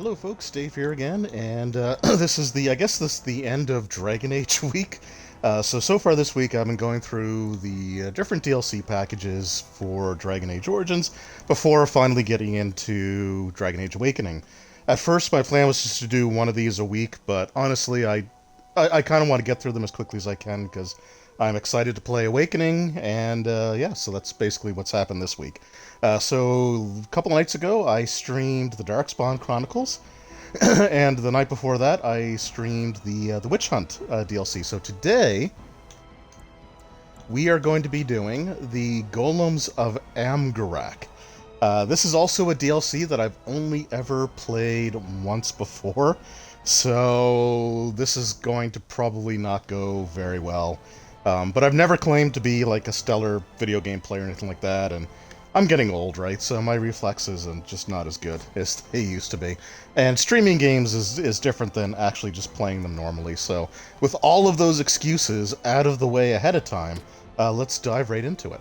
Hello, folks. Dave here again, and this is I guess this is the end of Dragon Age week. So far this week, I've been going through the different DLC packages for Dragon Age Origins before finally getting into Dragon Age Awakening. At first, my plan was just to do one of these a week, but honestly, I kind of want to get through them as quickly as I can because I'm excited to play Awakening, and yeah, so that's basically what's happened this week. So a couple nights ago, I streamed the Darkspawn Chronicles, and the night before that, I streamed the Witch Hunt DLC. So today, we are going to be doing the Golems of Amgarrak. This is also a DLC that I've only ever played once before, so this is going to probably not go very well. But I've never claimed to be like a stellar video game player or anything like that, and I'm getting old, right? So my reflexes are just not as good as they used to be. And streaming games is different than actually just playing them normally. So with all of those excuses out of the way ahead of time, let's dive right into it.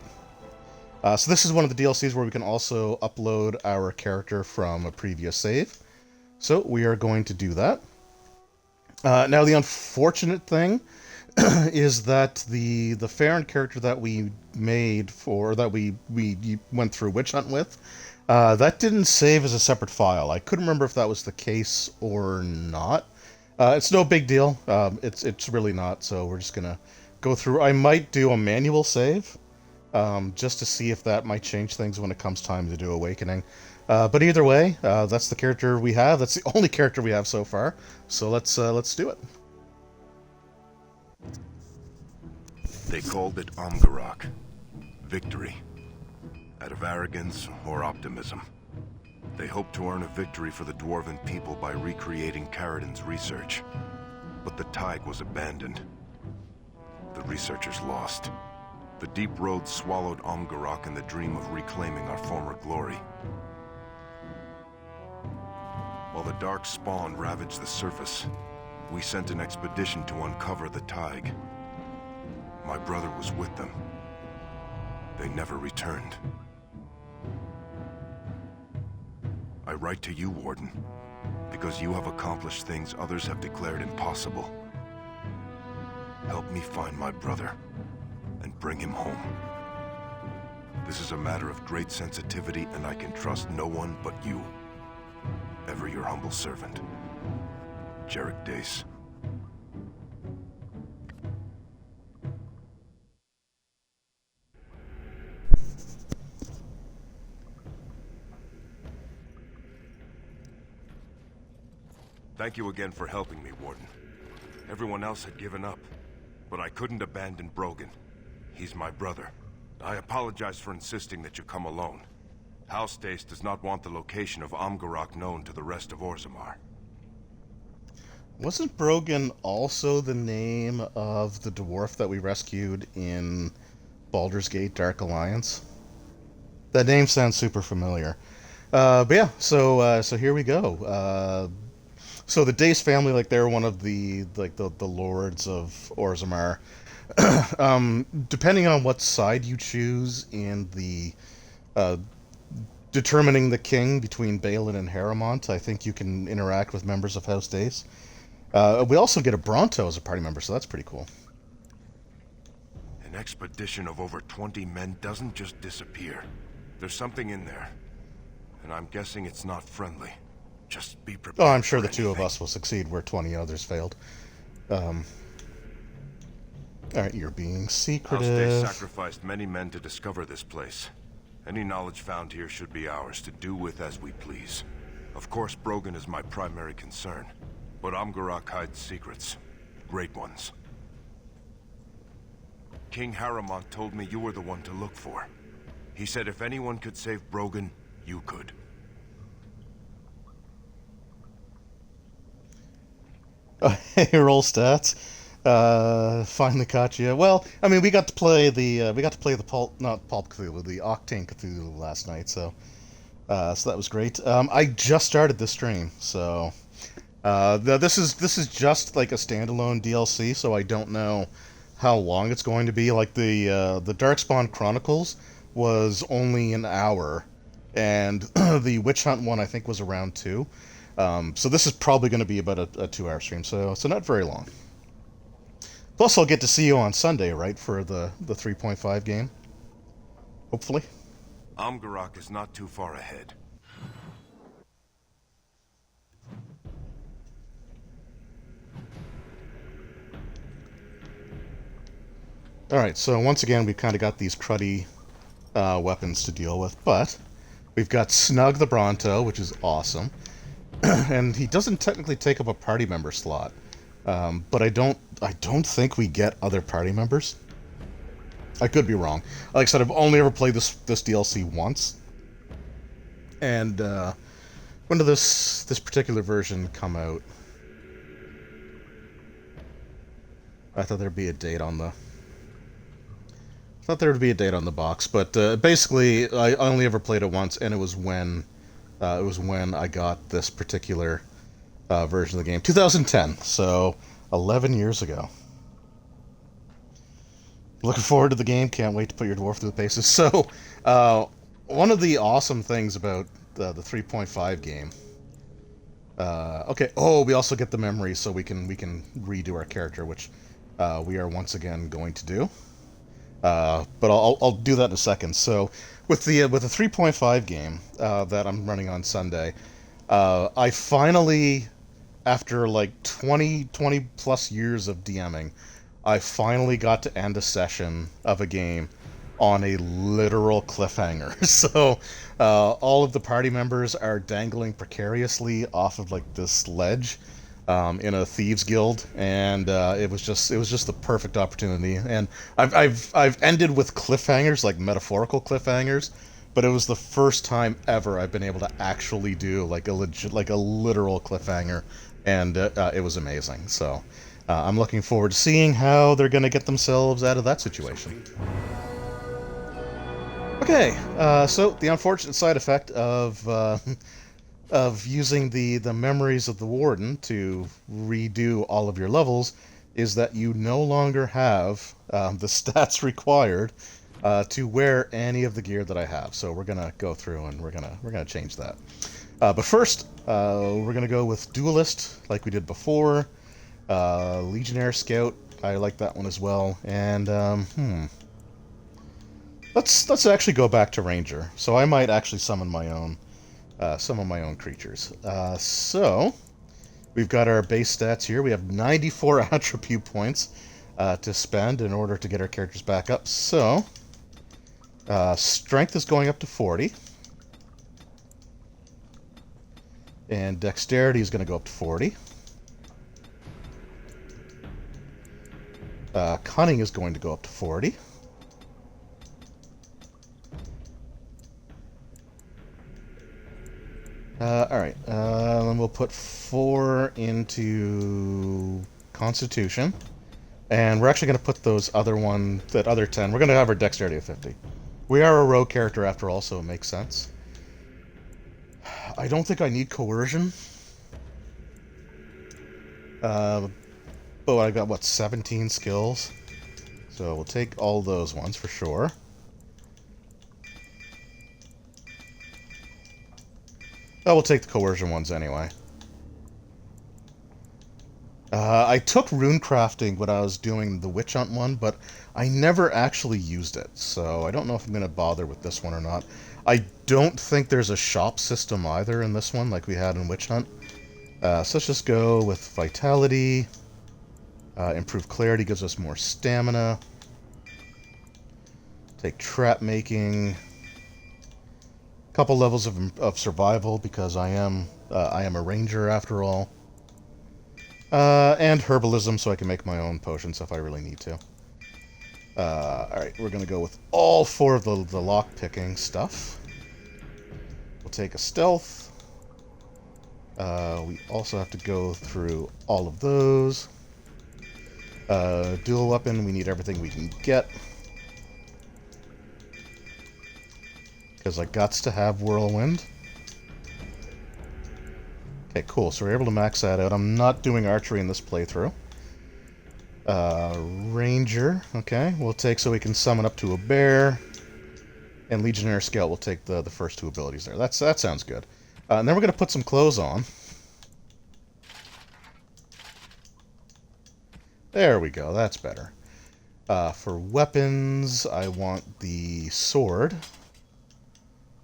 So this is one of the DLCs where we can also upload our character from a previous save. So we are going to do that. Now the unfortunate thing is that the Farron character that we made for that we went through Witch Hunt with, that didn't save as a separate file. I couldn't remember if that was the case or not. It's no big deal. It's really not. So we're just gonna go through. I might do a manual save, just to see if that might change things when it comes time to do Awakening. But either way, that's the character we have. That's the only character we have so far. So let's do it. They called it Amgarrak. Victory. Out of arrogance or optimism. They hoped to earn a victory for the Dwarven people by recreating Caridin's research. But the Tig was abandoned. The researchers lost. The deep road swallowed Amgarrak in the dream of reclaiming our former glory. While the dark spawn ravaged the surface, we sent an expedition to uncover the Tig. My brother was with them. They never returned. I write to you, Warden, because you have accomplished things others have declared impossible. Help me find my brother and bring him home. This is a matter of great sensitivity, and I can trust no one but you. Ever your humble servant, Jarek Dace. Thank you again for helping me, Warden. Everyone else had given up, but I couldn't abandon Brogan. He's my brother. I apologize for insisting that you come alone. House Dace does not want the location of Amgarrak known to the rest of Orzammar. Wasn't Brogan also the name of the dwarf that we rescued in Baldur's Gate Dark Alliance? That name sounds super familiar. But yeah, so here we go. So the Dace family, like they're one of the lords of Orzammar. Depending on what side you choose in the determining the king between Balin and Harrowmont, I think you can interact with members of House Dace. We also get a Bronto as a party member, so that's pretty cool. An expedition of over 20 men doesn't just disappear. There's something in there, and I'm guessing it's not friendly. Just be prepared. Oh, I'm sure the two of us will succeed where 20 others failed. Alright, you're being secretive. House Dace sacrificed many men to discover this place. Any knowledge found here should be ours to do with as we please. Of course, Brogan is my primary concern, but Amgarrak hides secrets. Great ones. King Harrowmont told me you were the one to look for. He said if anyone could save Brogan, you could. Hey, roll stats. Finally caught you. Well, I mean, we got to play the not Pulp Cthulhu, the Octane Cthulhu last night, so that was great. I just started the stream, so this is just like a standalone DLC, so I don't know how long it's going to be. Like the Darkspawn Chronicles was only an hour, and the Witch Hunt one I think was around 2. So this is probably going to be about a 2-hour stream, so not very long. Plus, I'll get to see you on Sunday, right, for the 3.5 game? Hopefully. Amgarrak is not too far ahead. Alright, so once again, we've kind of got these cruddy weapons to deal with, but we've got Snug the Bronto, which is awesome. And he doesn't technically take up a party member slot. But I don't think we get other party members. I could be wrong. Like I said, I've only ever played this DLC once. And when did this particular version come out? I thought there'd be a date on the box, but basically I only ever played it once, and it was when I got this particular version of the game, 2010, so 11 years ago. Looking forward to the game. Can't wait to put your dwarf through the paces. So, one of the awesome things about the 3.5 game. Okay. Oh, we also get the memory, so we can redo our character, which we are once again going to do. But I'll do that in a second. So, with the 3.5 game that I'm running on Sunday, I finally, after like 20 plus years of DMing, I finally got to end a session of a game on a literal cliffhanger. So all of the party members are dangling precariously off of like this ledge in a thieves guild, and it was just the perfect opportunity. And I've ended with cliffhangers, like metaphorical cliffhangers, but it was the first time ever I've been able to actually do like a literal cliffhanger, and it was amazing. So I'm looking forward to seeing how they're going to get themselves out of that situation. Okay, so the unfortunate side effect of using the memories of the Warden to redo all of your levels is that you no longer have the stats required to wear any of the gear that I have. So we're gonna go through and we're gonna change that. But first, we're gonna go with Duelist like we did before. Legionnaire Scout, I like that one as well. And let's actually go back to Ranger. So I might actually summon my own some of my own creatures. So we've got our base stats here. We have 94 attribute points to spend in order to get our characters back up. So strength is going up to 40. And dexterity is going to go up to 40. Cunning is going to go up to 40. Alright, then we'll put 4 into Constitution. And we're actually going to put that other 10, we're going to have our dexterity at 50. We are a rogue character after all, so it makes sense. I don't think I need coercion. But I got, what, 17 skills? So we'll take all those ones for sure. Oh, we'll take the coercion ones anyway. I took rune crafting when I was doing the witch hunt one, but I never actually used it, so I don't know if I'm going to bother with this one or not. I don't think there's a shop system either in this one like we had in witch hunt. So let's just go with vitality. Improved clarity gives us more stamina. Take trap making. Couple levels of survival because I am a ranger after all. And herbalism so I can make my own potions if I really need to. Alright, we're going to go with all 4 of the lock-picking stuff. We'll take a stealth. We also have to go through all of those. Dual weapon, we need everything we can get. Because I gots to have Whirlwind. Okay, cool. So we're able to max that out. I'm not doing archery in this playthrough. Ranger. Okay, we'll take so we can summon up to a bear. And Legionnaire Scout will take the first 2 abilities there. That sounds good. And then we're going to put some clothes on. There we go, that's better. For weapons, I want the sword.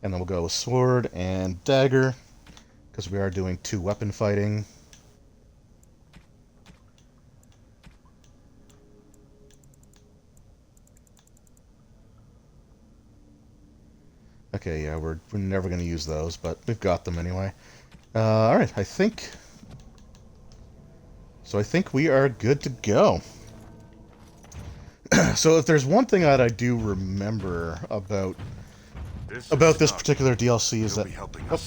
And then we'll go with sword and dagger, because we are doing 2-weapon fighting. Okay, yeah, we're never going to use those, but we've got them anyway. Alright, I think we are good to go. So if there's one thing that I do remember about this particular DLC is that... Oh,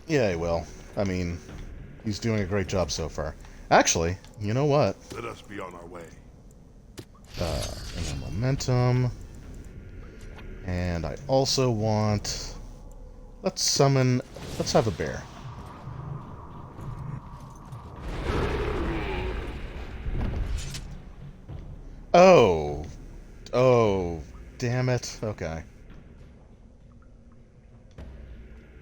yeah, he will. I mean, he's doing a great job so far. Actually, you know what? Let us be on our way. And then momentum. And I also want... Let's have a bear. Oh, damn it. Okay.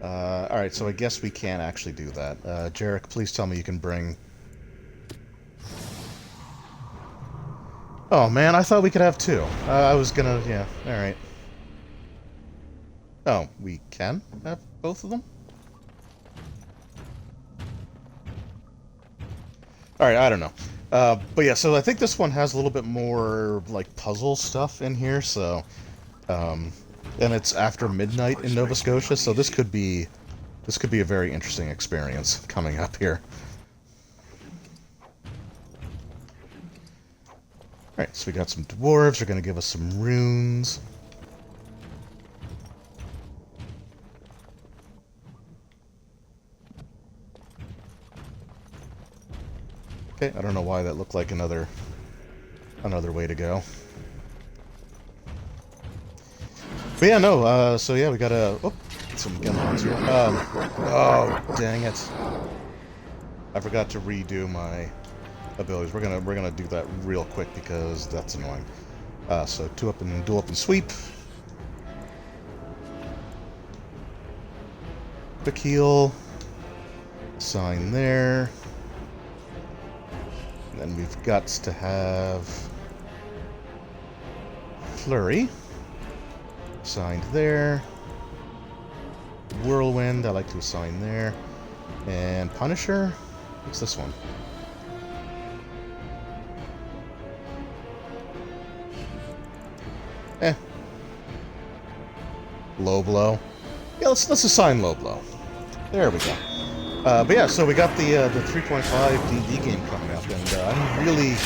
Alright, so I guess we can't actually do that. Jarek, please tell me you can bring... Oh, man, I thought we could have 2. I was gonna... Yeah, alright. Oh, we can have both of them? Alright, I don't know. But yeah, so I think this one has a little bit more, like, puzzle stuff in here, so... and it's after midnight in Nova Scotia, so this could be a very interesting experience coming up here. Alright, so we got some dwarves, they're gonna give us some runes. Okay, I don't know why that looked like another way to go. But yeah, no, so yeah, we gotta... Oh, some gunlines here. Oh, dang it. I forgot to redo my abilities. We're gonna do that real quick because that's annoying. So dual up and sweep. Quick heal. Sign there. And then we've got to have Flurry. Signed there. Whirlwind, I like to assign there. And Punisher? What's this one? Low blow. Yeah, let's assign low blow. There we go. But yeah, so we got the 3.5 DD game coming up, and I'm really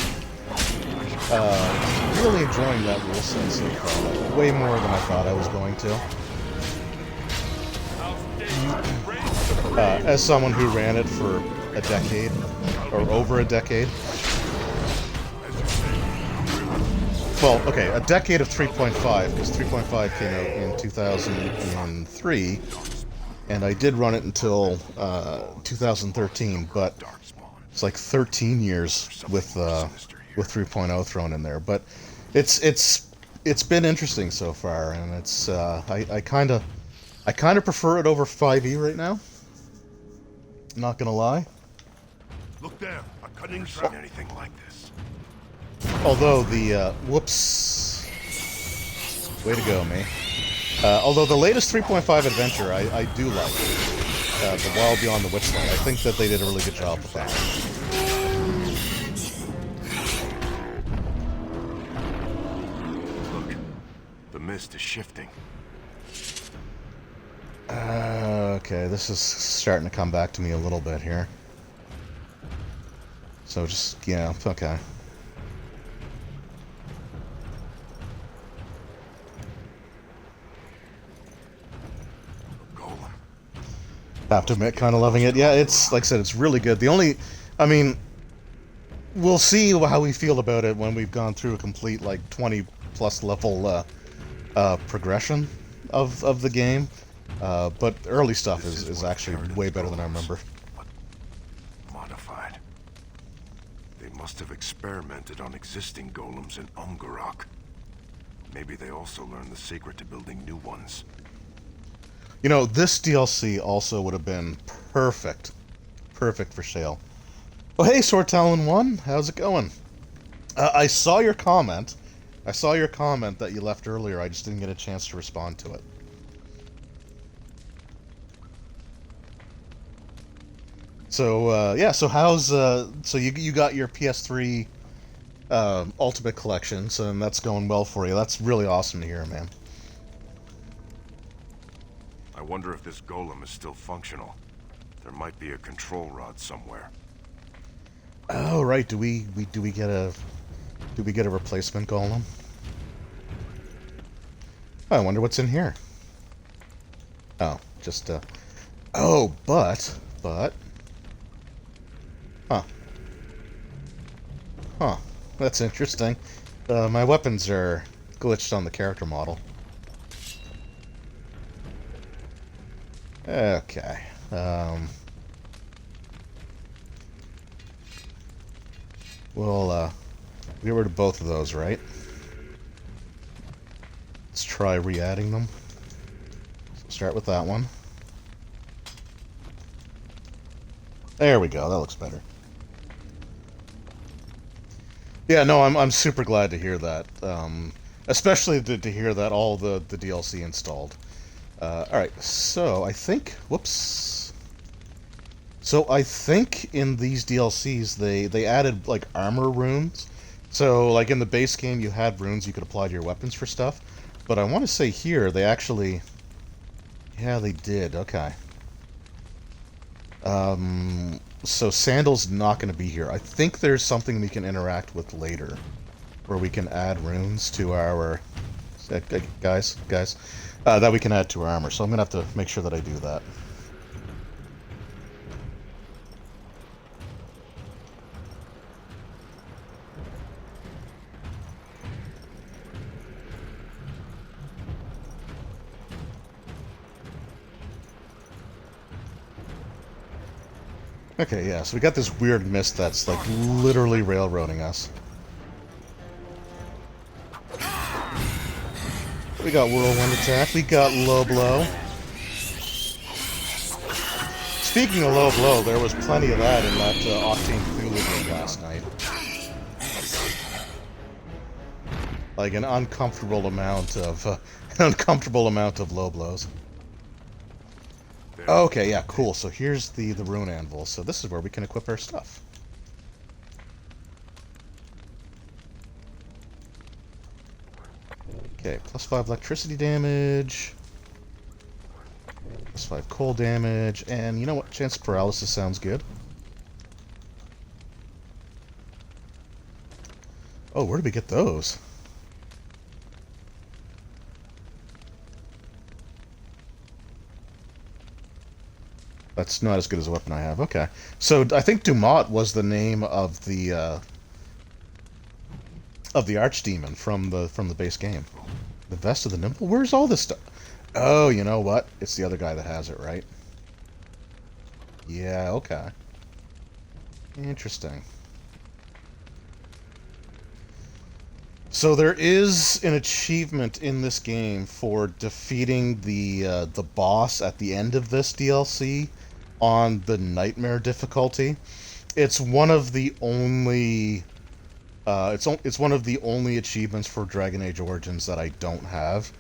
enjoying that rule set so far. Way more than I thought I was going to. As someone who ran it for a decade, or over a decade. Well, okay, a decade of 3.5, because 3.5 came out in 2003, and I did run it until 2013, but it's like 13 years with 3.0 thrown in there. But it's been interesting so far, and it's I kind of prefer it over 5e right now. Not gonna lie. Look there, a cunning trap. Anything like this. Although the whoops, way to go, me. Although the latest 3.5 adventure I do like, The Wild Beyond the Witchland. I think that they did a really good job with that. Look, the mist is shifting. Okay, this is starting to come back to me a little bit here. So just, yeah, okay. Golem. Have to admit, kind of loving it. Yeah, it's, like I said, it's really good. The only, I mean, we'll see how we feel about it when we've gone through a complete, like, 20-plus level progression of the game. But early stuff is actually way better than I remember. Modified. They must have experimented on existing golems in Amgarrak. Maybe they also learned the secret to building new ones. You know, this DLC also would have been perfect for sale. Well, hey, Sortalon1, how's it going? I saw your comment. I saw your comment that you left earlier. I just didn't get a chance to respond to it. So, yeah, so how's, so you got your PS3 Ultimate Collection, so and that's going well for you. That's really awesome to hear, man. I wonder if this golem is still functional. There might be a control rod somewhere. Oh, right. Do we get a replacement golem? Oh, I wonder what's in here. Oh, just oh, but huh. Huh. That's interesting. My weapons are glitched on the character model. Okay. We'll get rid of both of those, right? Let's try re-adding them. So start with that one. There we go. That looks better. Yeah, no, I'm super glad to hear that. Especially to hear that all the DLC installed. Alright, so I think... Whoops. So I think in these DLCs they added, like, armor runes. So, like, in the base game you had runes you could apply to your weapons for stuff. But I want to say here they actually... Yeah, they did. Okay. So Sandal's not going to be here. I think there's something we can interact with later, where we can add runes to our... Guys, that we can add to our armor. So I'm going to have to make sure that I do that. Okay, yeah, so we got this weird mist that's, like, literally railroading us. We got Whirlwind Attack, we got Low Blow. Speaking of Low Blow, there was plenty of that in that Octane Cthulhu game last night. Like, an uncomfortable amount of Low Blows. Okay, yeah, cool. So here's the Rune Anvil. So this is where we can equip our stuff. Okay, +5 electricity damage. +5 cold damage. And you know what? Chance of paralysis sounds good. Oh, where did we get those? That's not as good as a weapon I have. Okay. So I think Dumont was the name of the archdemon from the base game. The Vest of the Nimble? Where's all this stuff? Oh, you know what? It's the other guy that has it, right? Yeah, okay. Interesting. So there is an achievement in this game for defeating the boss at the end of this DLC on the Nightmare difficulty. It's one of the only it's one of the only achievements for Dragon Age Origins that I don't have,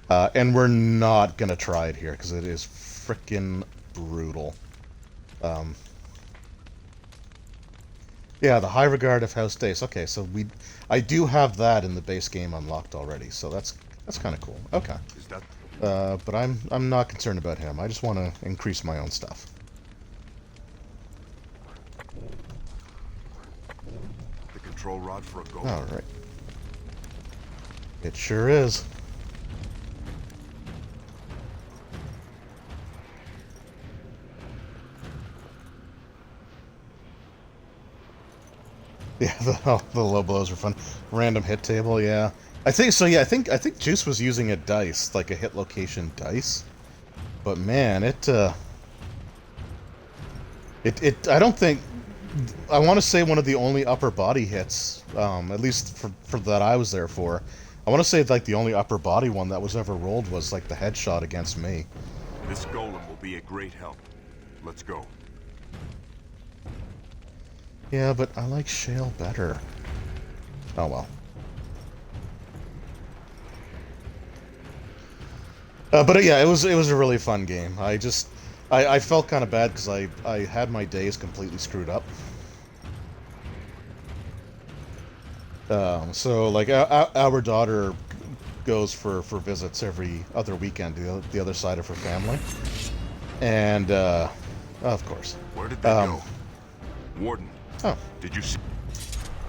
and we're not gonna try it here because it is frickin' brutal. Yeah, the High Regard of House Dace. Okay, so I do have that in the base game unlocked already, so that's kind of cool. Okay, but I'm not concerned about him. I just want to increase my own stuff. Control rod for a golem. All right. It sure is. Yeah, the low blows are fun. Random hit table, yeah. I think so. Yeah, I think Juice was using a dice, like a hit location dice. But man, I don't think. I want to say one of the only upper body hits, at least for that I was there for. I want to say like the only upper body one that was ever rolled was like the headshot against me. This golem will be a great help. Let's go. Yeah, but I like Shale better. Oh well. But yeah, it was a really fun game. I felt kind of bad because I had my days completely screwed up. So like our daughter goes for visits every other weekend to the other side of her family, and of course. Where did they go? Warden. Oh. Did you see?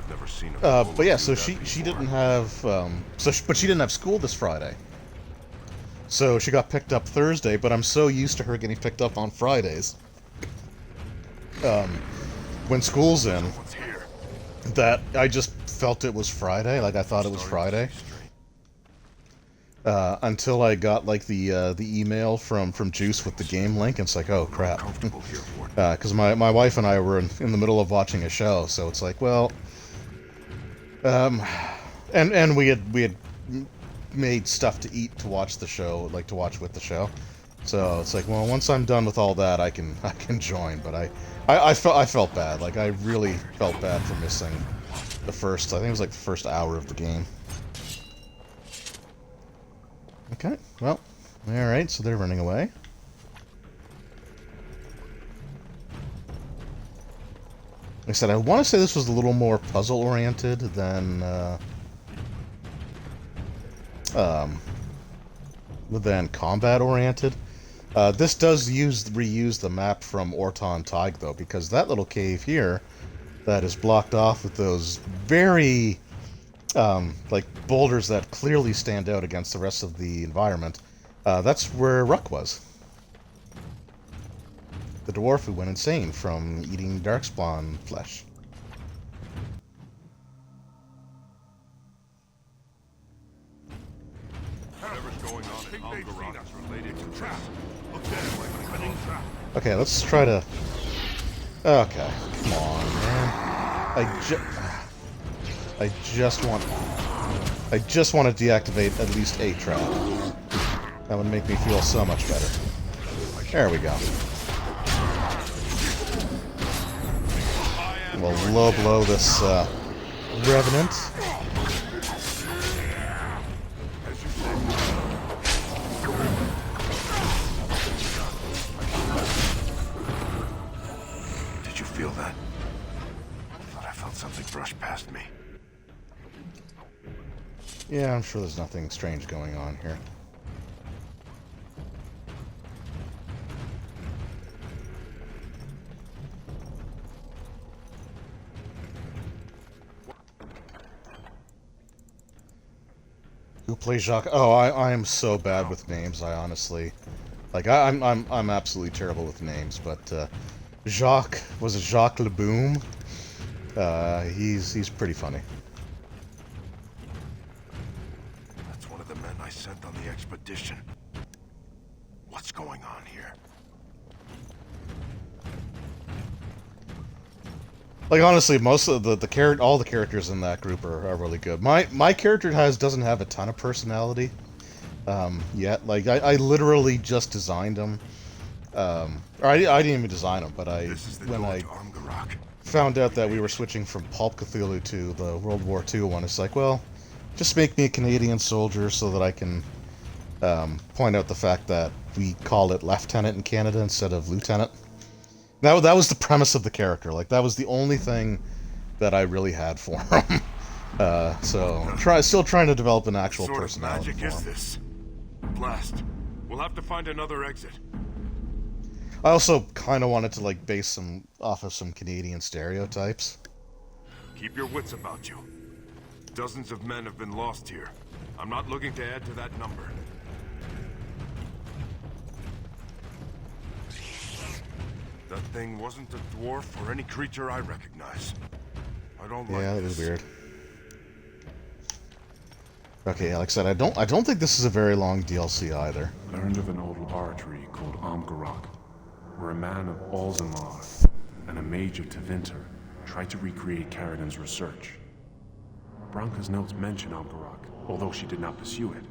Never seen a But yeah, so do she that she before. didn't have but she didn't have school this Friday. So she got picked up Thursday, but I'm so used to her getting picked up on Fridays. When school's in, Someone's here. that I just felt it was Friday, like I thought it was Friday. Until I got like the email from Juice with the game link, and it's like, oh crap, Comfortable here, Warden. because my wife and I were in the middle of watching a show, so it's like, well, and we had made stuff to eat to watch the show, like to watch with the show, so it's like, well, once I'm done with all that, I can join, but I felt bad, like I really felt bad for missing the first, I think it was like the first hour of the game. Okay, well, alright, so they're running away. Like I said, I want to say this was a little more puzzle-oriented than combat-oriented. This does reuse the map from Orton Tig, though, because that little cave here that is blocked off with those very like boulders that clearly stand out against the rest of the environment. That's where Ruck was. The dwarf who went insane from eating darkspawn flesh. Whatever's going on in Amgarrak is related to trap. Okay, let's try to... Okay, come on, man. I just want to deactivate at least a trap. That would make me feel so much better. There we go. We'll low blow this Revenant. Did you feel that? I thought I felt something brush past me. Yeah, I'm sure there's nothing strange going on here. Who plays Jacques? Oh, I am so bad with names. I honestly, like, I'm absolutely terrible with names. But Jacques, was it Jacques Leboom? He's pretty funny. That's one of the men I sent on the expedition. What's going on here? Like, honestly, most of all the characters in that group are really good. My character doesn't have a ton of personality yet. Like, I literally just designed him. Or I didn't even design him, but when I found out that we were switching from Pulp Cthulhu to the World War II one, it's like, well, just make me a Canadian soldier so that I can point out the fact that we call it lieutenant in Canada instead of lieutenant. That was the premise of the character. Like, that was the only thing that I really had for him. Still trying to develop an actual personality for him. What sort of magic is this? Blast. We'll have to find another exit. I also kind of wanted to, like, base some off of some Canadian stereotypes. Keep your wits about you. Dozens of men have been lost here. I'm not looking to add to that number. That thing wasn't a dwarf or any creature I recognize. I don't like Yeah, that this. was weird. Okay, like I said, I don't think this is a very long DLC either. Learned of an old oratory called Amgarrak, where a man of Alzamar and a mage of Tevinter tried to recreate Carrigan's research. Branka's notes mention Amgarrak, although she did not pursue it.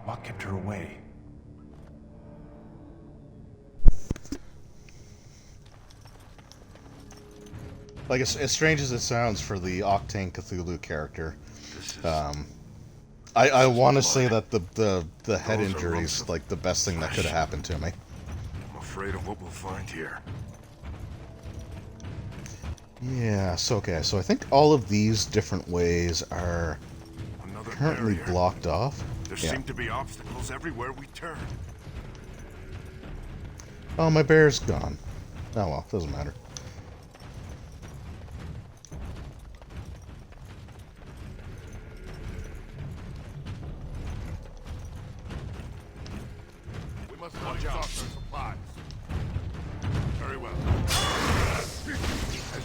What kept her away? like as strange as it sounds for the Octane Cthulhu character, I want to say that the head injury is like the best thing that could have happened to me. I'm afraid of what we'll find here. Yeah, so okay, so I think all of these different ways are currently blocked off. There seem to be obstacles everywhere we turn. Oh, my bear's gone. Oh well, doesn't matter. We must watch out for supplies. Very well. As you said.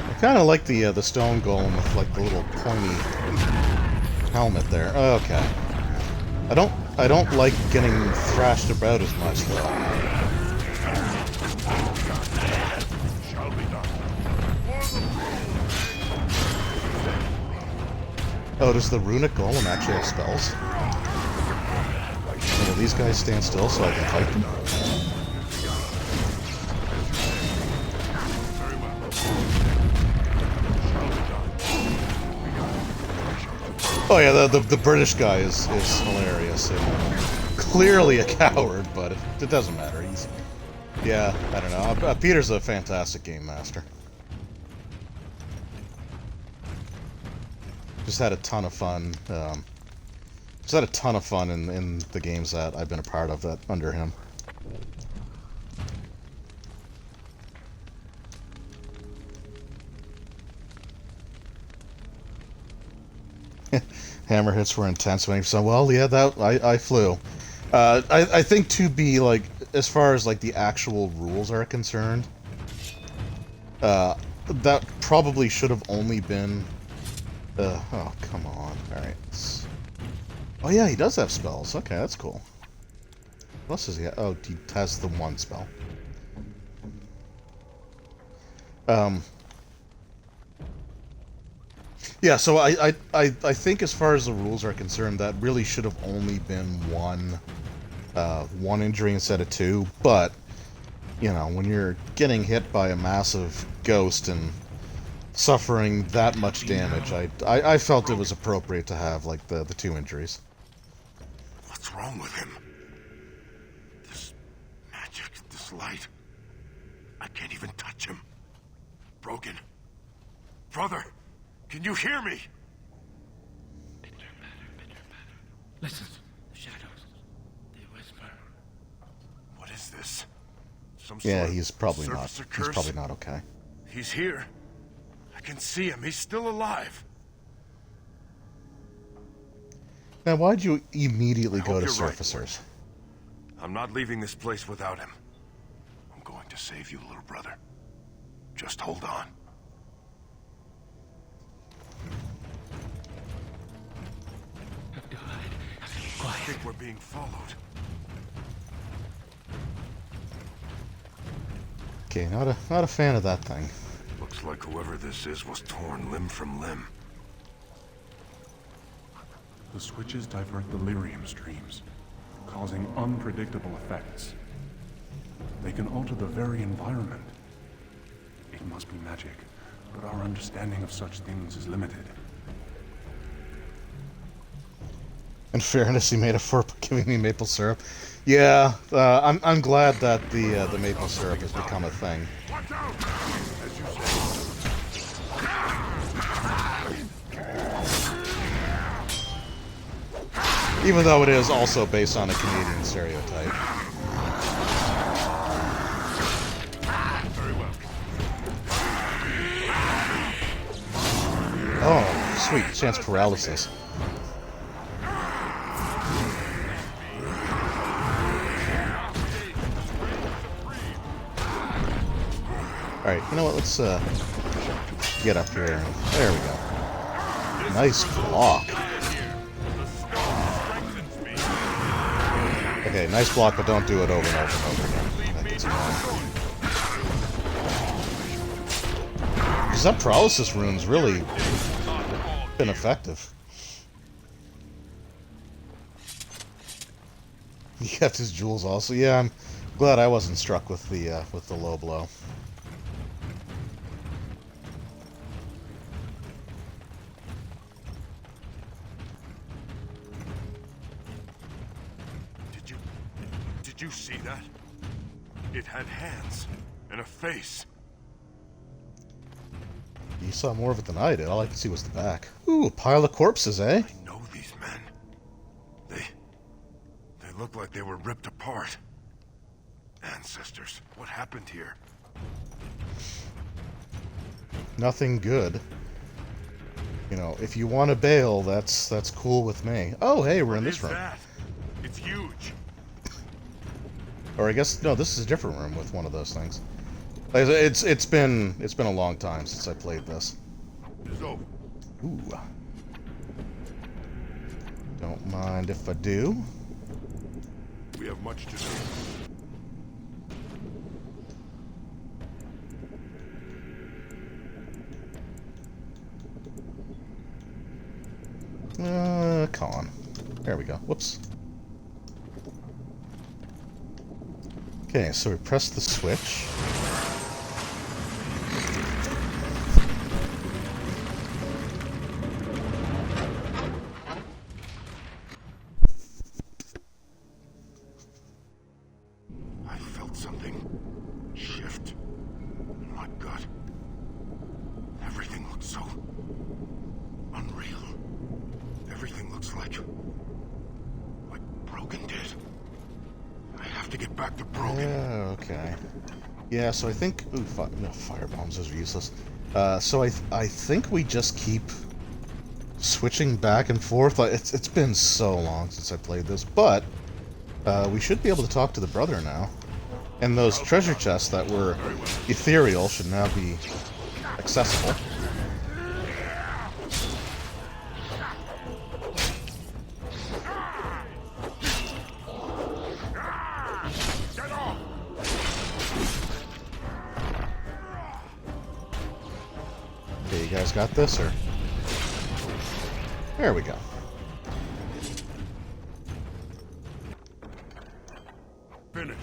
I kind of like the stone golem with like the little pointy helmet there. Okay. I don't like getting thrashed about as much though. Shall be done. Oh, does the runic golem actually have spells? And will these guys stand still so I can fight them? Oh yeah, the British guy is hilarious. And clearly a coward, but it doesn't matter. He's, yeah, I don't know. Peter's a fantastic game master. Just had a ton of fun. Just had a ton of fun in the games that I've been a part of that under him. Hammer hits were intense. So well, yeah, that I flew. I think to be like as far as like the actual rules are concerned, that probably should have only been. Oh come on! All right. Oh yeah, he does have spells. Okay, that's cool. What else does he have? Oh, he has the one spell. Yeah, so I think as far as the rules are concerned, that really should have only been one injury instead of two. But you know, when you're getting hit by a massive ghost and suffering that much damage, I felt it was appropriate to have like the two injuries. What's wrong with him? This magic, this light. I can't even touch him. Broken. Brother, can you hear me? Bitter matter. Listen, the shadows. They whisper. What is this? Some Yeah, sort of he's probably not. surface or He's curse? probably not okay. He's here. I can see him. He's still alive. Now, why'd you immediately I go hope to you're right, surfacers? I'm not leaving this place without him. I'm going to save you, little brother. Just hold on. I think we're being followed. Okay, not a fan of that thing. Looks like whoever this is was torn limb from limb. The switches divert the lyrium streams, causing unpredictable effects. They can alter the very environment. It must be magic, but our understanding of such things is limited. In fairness, he made up for giving me maple syrup. Yeah, I'm glad that the maple syrup has become a thing. Watch out! As you say. Even though it is also based on a Canadian stereotype. Very well. Oh, sweet. Chance paralysis. Alright, you know what? Let's get up here. There we go. Nice block. Okay, nice block, but don't do it over and over and over again. That gets annoying. Because that paralysis rune's really been effective. He kept his jewels also. Yeah, Glad I wasn't struck with the low blow. Did you see that? It had hands and a face. You saw more of it than I did. All I could see was the back. Ooh, a pile of corpses, eh? I know these men. They look like they were ripped apart. Ancestors, what happened here? Nothing good. You know, if you want to bail, that's cool with me. Oh, hey, we're in this room. That? It's huge. Or I guess no, this is a different room with one of those things. It's been a long time since I played this. It's over. Ooh. Don't mind if I do. We have much to do. Come on. There we go. Whoops. Okay, so we press the switch. I felt something shift in my gut. Everything looks so unreal. Everything looks like Broken did. I have to get back to Broken. Yeah, okay. Yeah, so I think... Ooh, no, firebombs, those are useless. So I think we just keep switching back and forth. It's been so long since I played this, but we should be able to talk to the brother now. And those treasure chests that were ethereal should now be accessible. Okay, you guys got this, or? There we go. Finished.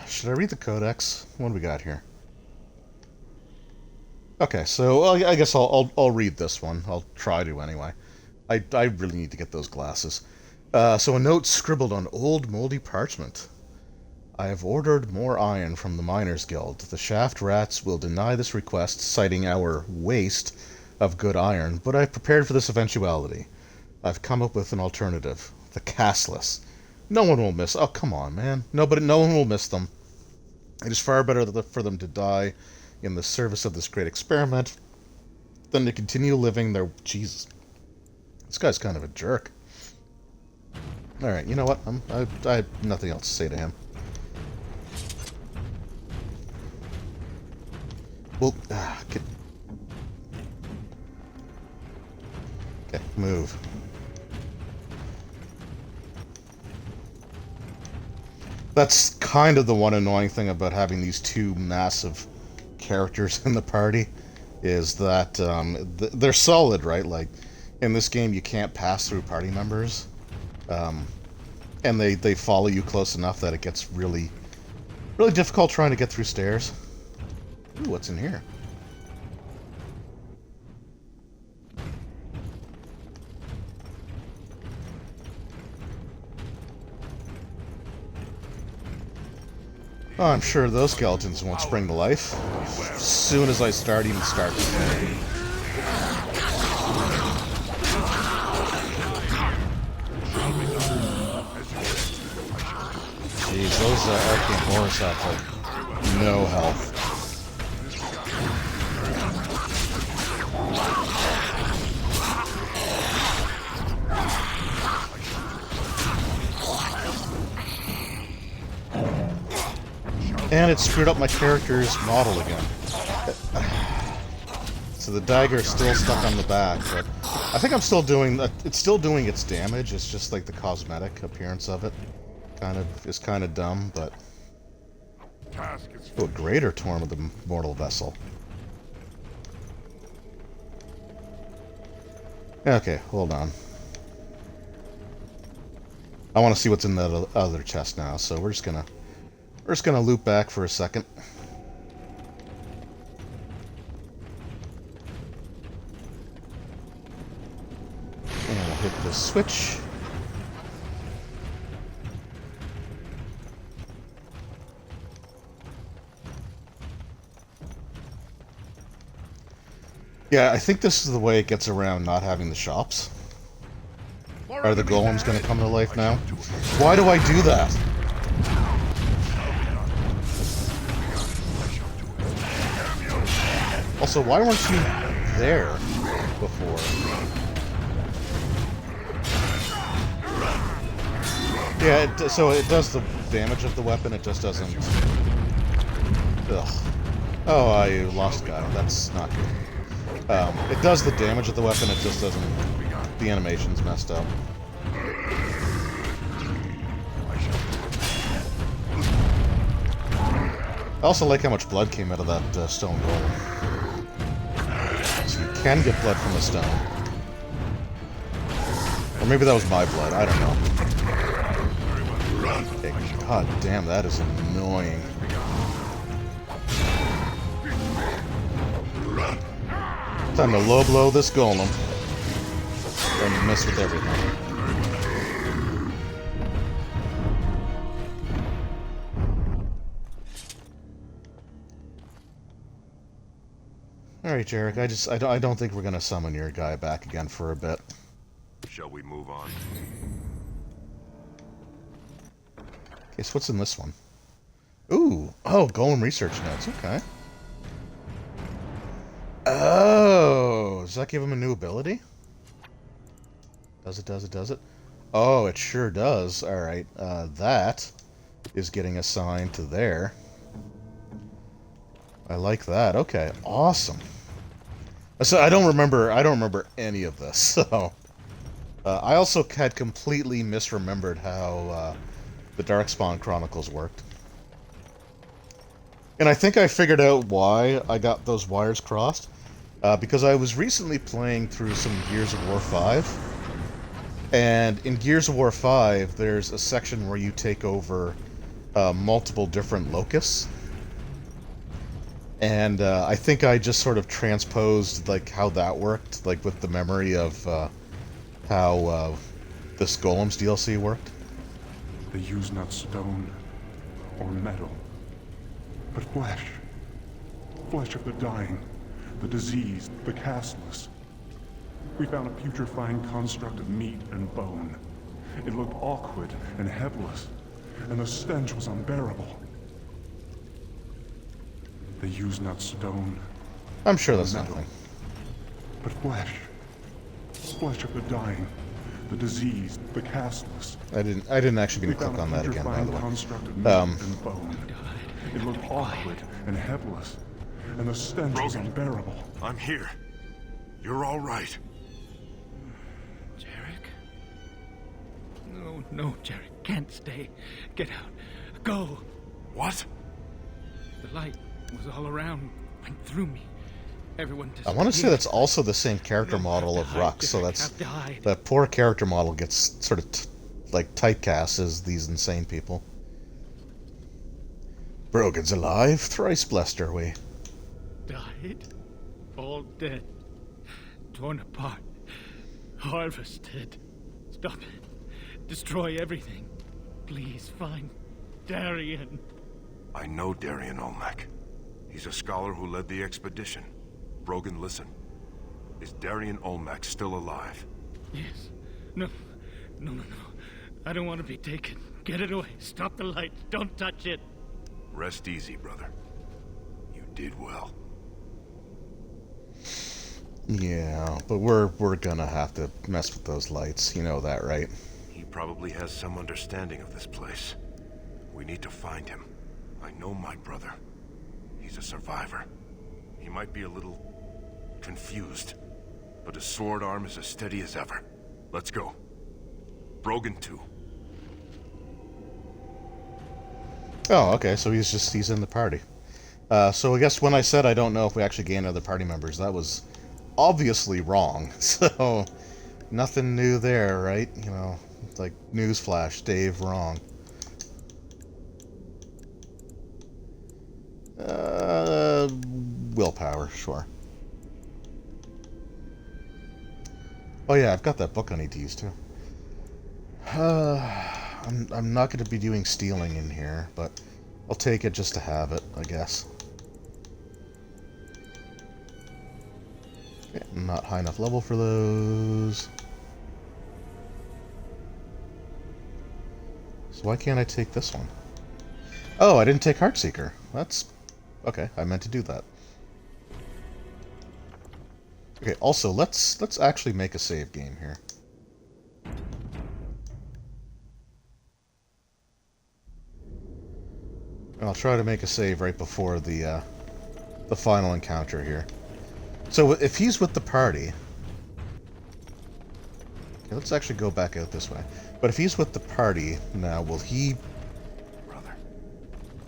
Should I read the codex? What do we got here? Okay, so well, I guess I'll read this one. I'll try to anyway. I really need to get those glasses. So a note scribbled on old moldy parchment. I have ordered more iron from the Miners' Guild. The Shaft Rats will deny this request, citing our waste of good iron, but I've prepared for this eventuality. I've come up with an alternative. The Castless. No one will miss... Oh, come on, man. No one will miss them. It is far better for them to die in the service of this great experiment than to continue living their... Jesus. This guy's kind of a jerk. Alright, you know what? I have nothing else to say to him. Well, okay, move. That's kind of the one annoying thing about having these two massive characters in the party, is that they're solid, right? Like, in this game you can't pass through party members, and they follow you close enough that it gets really difficult trying to get through stairs. Ooh, what's in here? Oh, I'm sure those skeletons won't spring to life as soon as I even start. Jeez, those arcane horrors have like no health. And it screwed up my character's model again. So the dagger is still stuck on the back, but I think I'm still doing... It's still doing its damage, it's just like the cosmetic appearance of it is kind of dumb, but... Oh, a greater torn of the mortal vessel. Okay, hold on. I want to see what's in that other chest now, so we're just gonna loop back for a second. And we'll hit the switch. Yeah, I think this is the way it gets around not having the shops. Are the golems going to come to life now? Why do I do that? Also, why weren't you there before? Yeah, so it does the damage of the weapon, it just doesn't... Ugh. Oh, I lost a guy. That's not good. It does the damage of the weapon, it just doesn't... The animation's messed up. I also like how much blood came out of that stone golem. So you can get blood from a stone. Or maybe that was my blood, I don't know. Okay, god damn, that is annoying. Time to low blow this golem. And mess with everything. Alright, Jarek, I don't think we're gonna summon your guy back again for a bit. Shall we move on? Okay, so what's in this one? Ooh, oh, golem research notes, okay. Oh, does that give him a new ability? Does it? Oh, it sure does. Alright, that is getting assigned to there. I like that. Okay, awesome. So I don't remember any of this, so... I also had completely misremembered how the Darkspawn Chronicles worked. And I think I figured out why I got those wires crossed. Because I was recently playing through some Gears of War 5. And in Gears of War 5, there's a section where you take over multiple different locusts. And I think I just sort of transposed like how that worked, like with the memory of how this Golems DLC worked. They use not stone or metal, but flesh. Flesh of the dying, the diseased, the castless. We found a putrefying construct of meat and bone. It looked awkward and headless, and the stench was unbearable. They use not stone. I'm sure that's metal, nothing. but flesh. Flesh of the dying, the diseased, the castless. I didn't actually mean to click on that again, by the way. Construct of meat and bone. It looked awkward and headless, and the stench was unbearable. I'm here. You're all right. Jarek? No, Jarek. Can't stay. Get out. Go. What? The light was all around. Went through me. Everyone I want to say that's also the same character model of Rux, so that's... That poor character model gets sort of, like, typecast as these insane people. Brogan's alive. Thrice blessed are we. Died? All dead. Torn apart. Harvested. Stop it. Destroy everything. Please find Darien. I know Darien Olmec. He's a scholar who led the expedition. Brogan, listen. Is Darien Olmec still alive? Yes. No. I don't want to be taken. Get it away. Stop the light. Don't touch it. Rest easy, brother. You did well. Yeah, but we're gonna have to mess with those lights. You know that, right? He probably has some understanding of this place. We need to find him. I know my brother. He's a survivor. He might be a little confused, but his sword arm is as steady as ever. Let's go. Brogan too. Oh, okay, so he's in the party. So I guess when I said I don't know if we actually gain other party members, that was obviously wrong. So, nothing new there, right? You know, It's like, newsflash, Dave, wrong. Willpower, sure. Oh yeah, I've got that book I need to use too. I'm not going to be doing stealing in here, but I'll take it just to have it, I guess. Okay, I'm not high enough level for those. So why can't I take this one? Oh, I didn't take Heartseeker. That's... okay, I meant to do that. Okay, also, let's actually make a save game here. And I'll try to make a save right before the final encounter here. So if he's with the party... okay, let's actually go back out this way. But if he's with the party now, will he... Brother,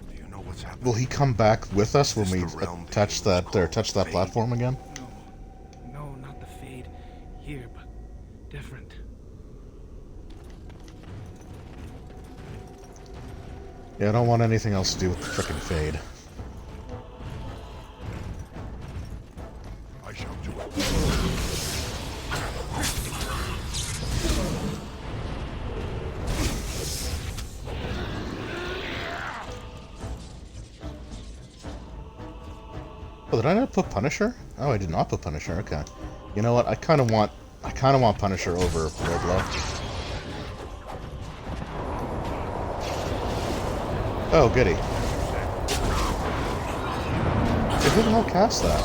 do you know what's happening? will he come back with us when we touch that Fade? platform again? No, not the Fade. Here, but different. Yeah, I don't want anything else to do with the frickin' Fade. I shall do it. Oh, did I not put Punisher? Oh, I did not put Punisher. Okay. You know what? I kind of want Punisher over Wardlow. Oh, goody. They didn't all cast that.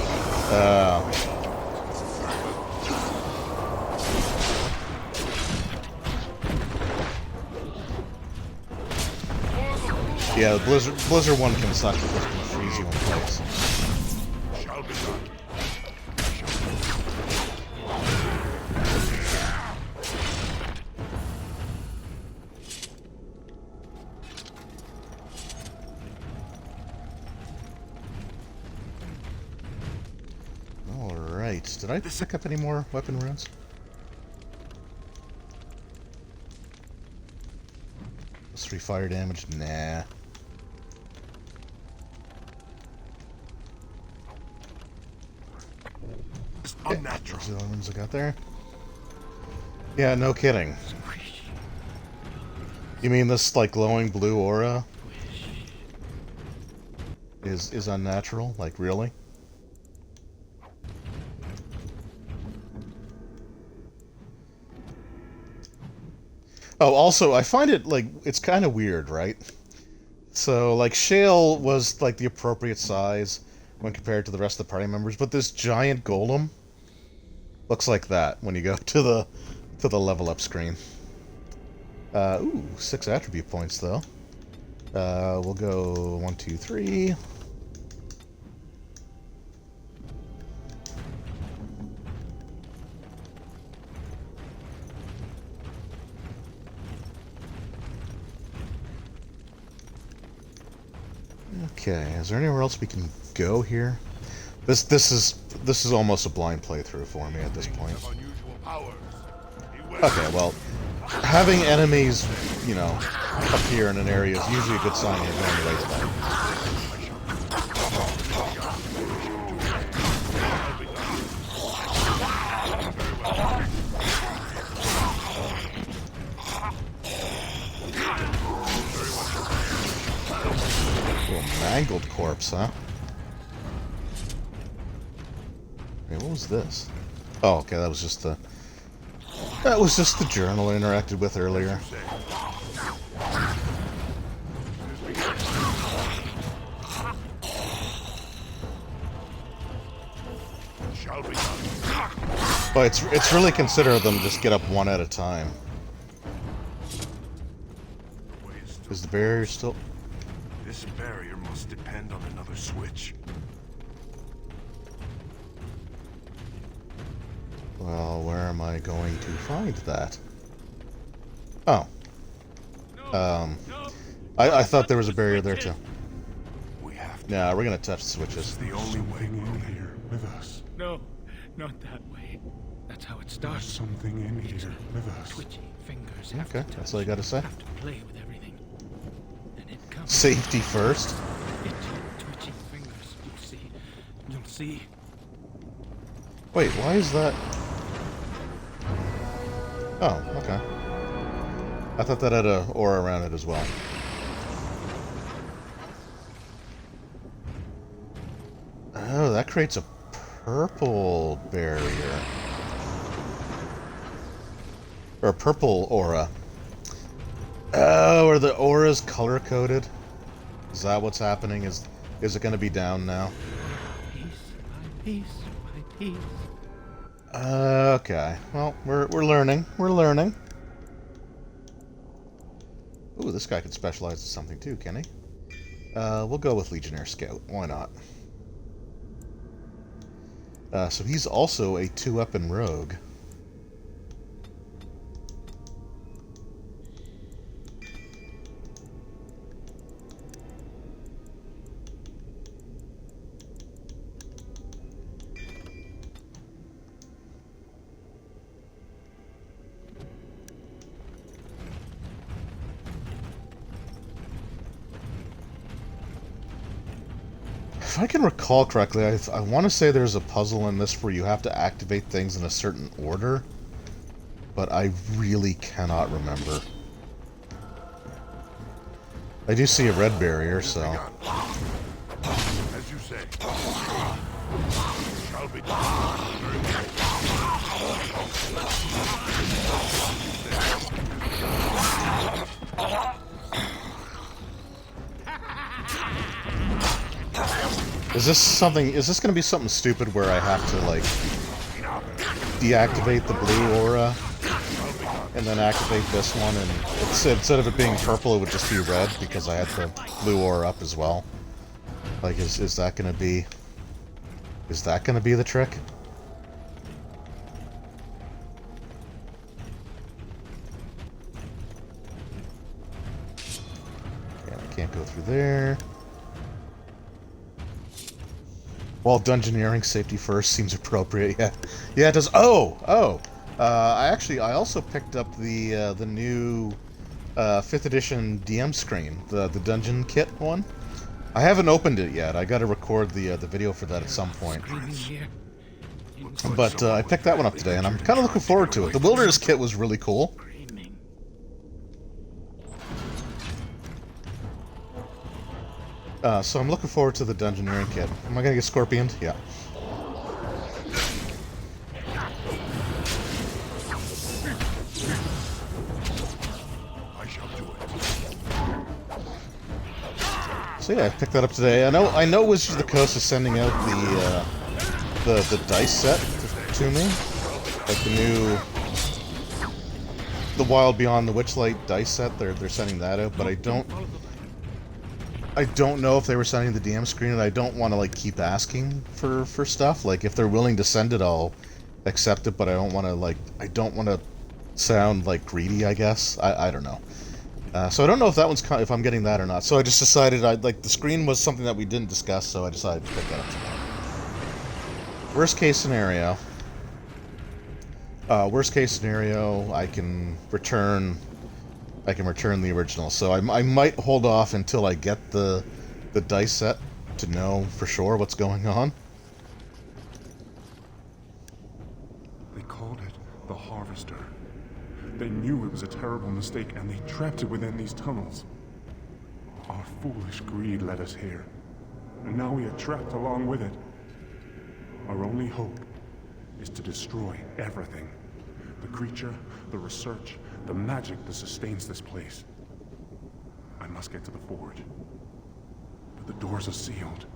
Yeah, the Blizzard one can suck because it can freeze you in place. Shall be done. Alright, did I pick up any more weapon runes? Plus 3 fire damage? Nah. It's Okay, unnatural. those are the ones I got there. Yeah, no kidding. You mean this, like, glowing blue aura is unnatural? Like, really? Oh, also, I find it, like, it's kind of weird, right? So, like, Shale was, like, the appropriate size when compared to the rest of the party members, but this giant golem looks like that when you go to the level up screen. Ooh, 6 attribute points, though. We'll go 1, 2, 3. Okay, is there anywhere else we can go here? This is almost a blind playthrough for me at this point. Unusual powers. Okay, well, having enemies, you know, appear in an area is usually a good sign you're going the right spot. Little mangled corpse, huh? Hey, what was this? Oh, okay, that was just the journal I interacted with earlier. Shall be done. But it's really considerate of them to just get up one at a time. Is the barrier still? This barrier must depend on another switch. Well, where am I going to find that? Oh. I thought there was a barrier there too. We have to. Nah, we're gonna touch the It's switches. the only way Something we'll in leave. here with us. No, not that way. That's how it There's starts. something in here with us. Twitchy, Fingers have Okay, to touch. that's all you gotta say. Have to play with everything. And it comes. Safety first. Itchy, twitching fingers. You'll see. You'll see. Wait, why is that? Oh, okay. I thought that had a aura around it as well. Oh, that creates a purple barrier. Or a purple aura. Oh, are the auras color-coded? Is that what's happening? Is it going to be down now? Piece by piece by piece. Okay. Well, we're learning. We're learning. Ooh, this guy could specialize in something too, can he? We'll go with Legionnaire Scout. Why not? So he's also a 2-weapon rogue. If I can recall correctly, I want to say there's a puzzle in this where you have to activate things in a certain order, but I really cannot remember. I do see a red barrier, so... As you say. Shall be done. Is this going to be something stupid where I have to, like, deactivate the blue aura and then activate this one, and instead of it being purple, it would just be red because I had the blue aura up as well? Like, is that going to be... Is that going to be the trick? Yeah, I can't go through there. While dungeoneering safety first seems appropriate, yeah. Yeah, it does. Oh! I also picked up the new 5th edition DM screen, the dungeon kit one. I haven't opened it yet. I got to record the video for that at some point. But I picked that one up today, and I'm kind of looking forward to it. The Wilderness kit was really cool. So I'm looking forward to the dungeoneering kit. Am I gonna get scorpioned? Yeah. I shall do it. So yeah, I picked that up today. I know Wizards of the Coast is sending out the dice set to me, like the Wild Beyond the Witchlight dice set. They're sending that out, but I don't know if they were sending the DM screen, and I don't want to, like, keep asking for stuff. Like, if they're willing to send it, I'll accept it, but I don't want to sound, like, greedy, I guess. I don't know. So I don't know if that one's if I'm getting that or not. So I just decided the screen was something that we didn't discuss, so I decided to pick that up today. Worst case scenario, I can return the original. So I might hold off until I get the dice set to know for sure what's going on. They called it the Harvester. They knew it was a terrible mistake, and they trapped it within these tunnels. Our foolish greed led us here, and now we are trapped along with it. Our only hope is to destroy everything. The creature, the research, the magic that sustains this place. I must get to the forge. But the doors are sealed.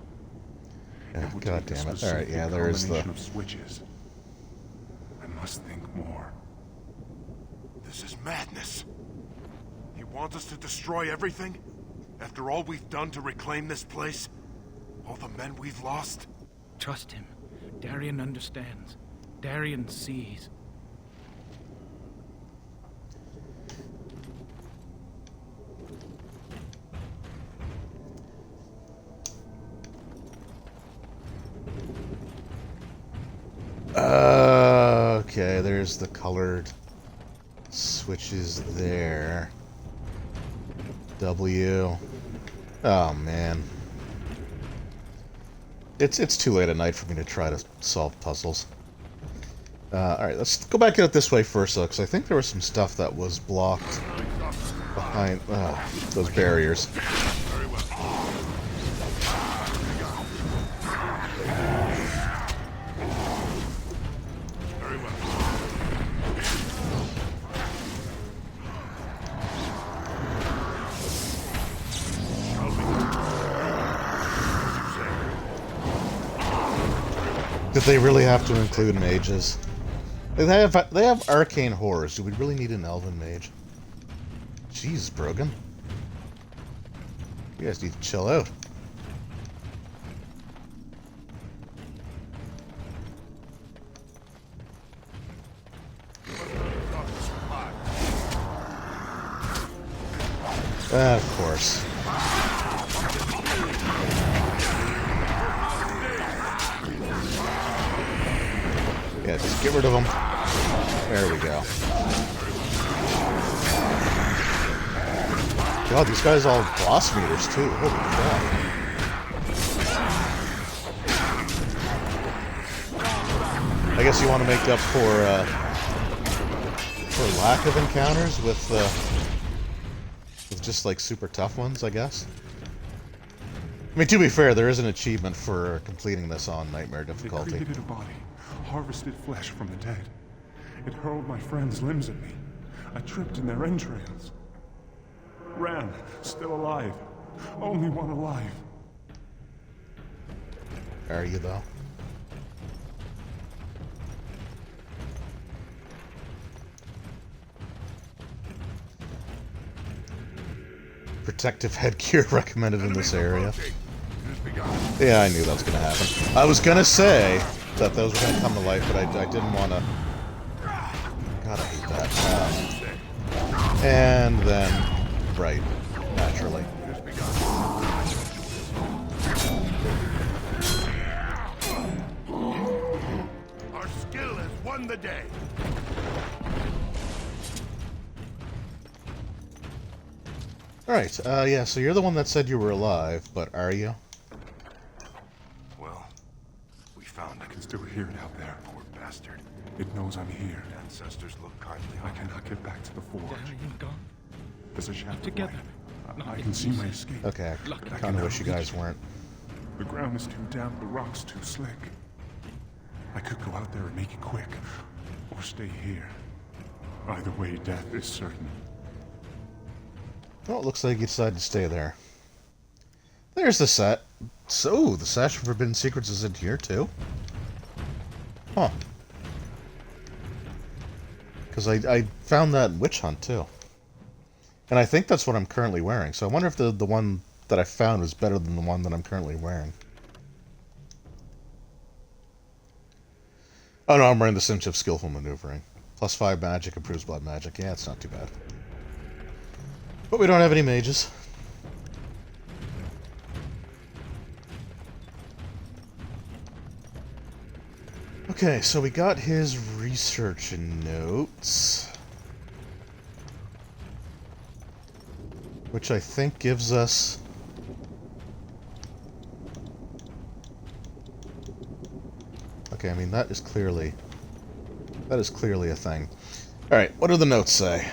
Yeah, would God take a damn it. Alright, specific yeah, there is the... combination of switches. I must think more. This is madness. He wants us to destroy everything? After all we've done to reclaim this place? All the men we've lost? Trust him. Darian understands. Darian sees. Okay, there's the colored switch. which is there. W. Oh, man. It's too late at night for me to try to solve puzzles. Alright, let's go back out this way first, though, because I think there was some stuff that was blocked behind those barriers. Did they really have to include mages? They have arcane horrors. Do we really need an elven mage? Jeez, Brogan. You guys need to chill out. Of course. Yeah, just get rid of them. There we go. God, these guys all boss meters too. Holy crap. I guess you want to make up for lack of encounters with just like super tough ones, I guess. I mean, to be fair, there is an achievement for completing this on Nightmare difficulty. They created a body, harvested flesh from the dead. It hurled my friends' limbs at me. I tripped in their entrails. Ran, still alive. Only one alive. Are you, though? Protective headgear recommended in this area. Yeah, I knew that was going to happen. I was going to say that those were going to come to life, but I didn't want to... God, I hate that. And then... Right. Naturally. Our skill has won the day. Alright, yeah, so you're the one that said you were alive, but are you? Well, we found I it. can still hear it out there. Poor bastard. It knows I'm here. Ancestors look kindly I on him. cannot get back to the forge. Darling gone. There's a shaft Together. of light. I can see my escape. Okay, I kind of wish you guys weren't. The ground is too damp, the rock's too slick. I could go out there and make it quick, or stay here. Either way, death is certain. Well, it looks like you decided to stay there. There's the set. So, the Sash of Forbidden Secrets is in here, too? Huh. Because I found that in Witch Hunt, too. And I think that's what I'm currently wearing. So I wonder if the one that I found was better than the one that I'm currently wearing. Oh no, I'm wearing the Cinch of Skillful Maneuvering. +5 magic, improves blood magic. Yeah, it's not too bad. But we don't have any mages. Okay, so we got his research notes. Which I think gives us... Okay, I mean, that is clearly a thing. Alright, what do the notes say?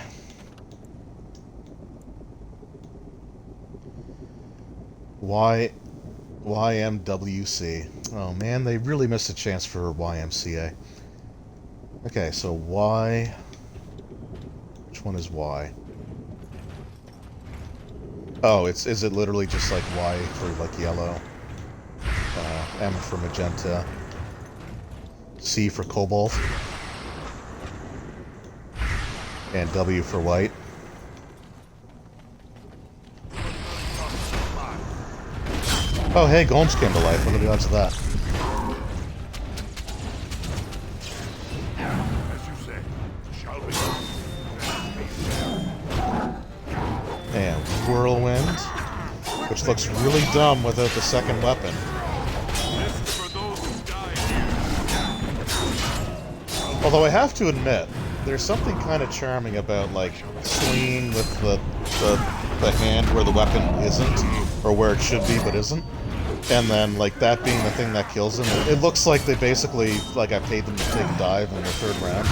YMWC. Oh man, they really missed a chance for YMCA. Okay, so Y... Which one is Y? Oh, is it literally just like Y for like yellow, M for magenta, C for cobalt, and W for white? Oh hey, Golems came to life. What are the odds of that? As you say, shall we? And Whirlwind, which looks really dumb without the second weapon. This is for those who died here. Although I have to admit, there's something kind of charming about, like, swinging with the hand where the weapon isn't, or where it should be but isn't, and then, like, that being the thing that kills him. It looks like they basically, like, I paid them to take a dive in the third round.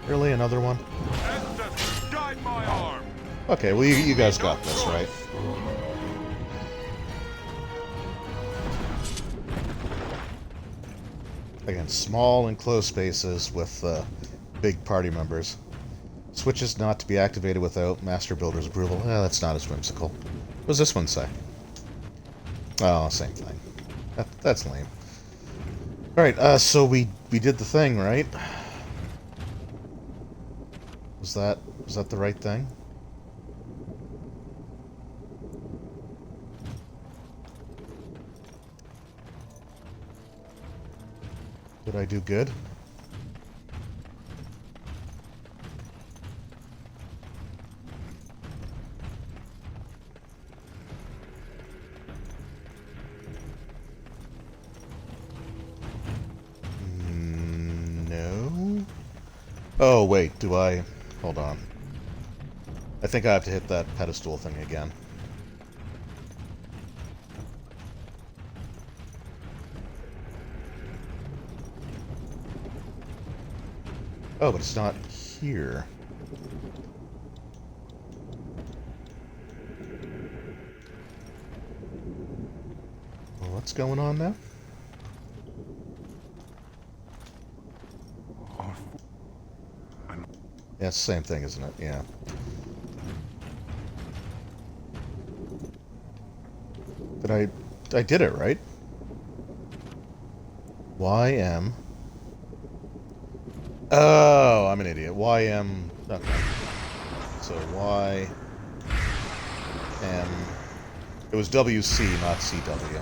Really? Another one? Okay, well, you guys got this, right? Again, small and close spaces with big party members. Switches not to be activated without Master Builder's approval. That's not as whimsical. What does this one say? Oh, same thing. That's lame. Alright, so we did the thing, right? Was that the right thing? Did I do good? No? Oh, wait, do I... Hold on. I think I have to hit that pedestal thing again. Oh, but it's not here. Well, what's going on now? Yeah, it's the same thing, isn't it? Yeah. I did it, right? YM. Oh, I'm an idiot. YM. Okay. So YM. It was WC, not CW.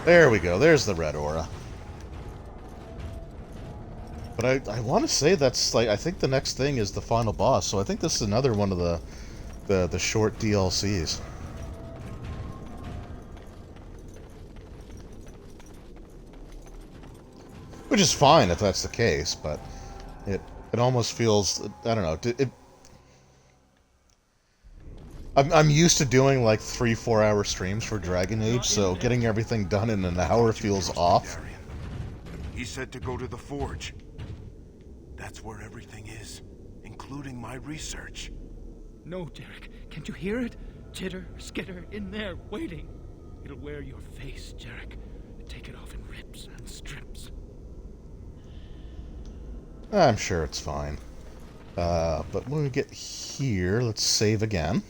There we go. There's the red aura. But I want to say that's like, I think the next thing is the final boss. So I think this is another one of the short DLCs. Which is fine if that's the case, but it almost feels, I don't know, I'm used to doing like 3-4 hour streams for Dragon Age, so getting everything done in an hour feels off. He said to go to the forge. That's where everything is, including my research. No, Jarek. Can't you hear it? Chitter, skitter, in there, waiting. It'll wear your face, Jarek. Take it off in rips and strips. I'm sure it's fine. But when we get here, let's save again.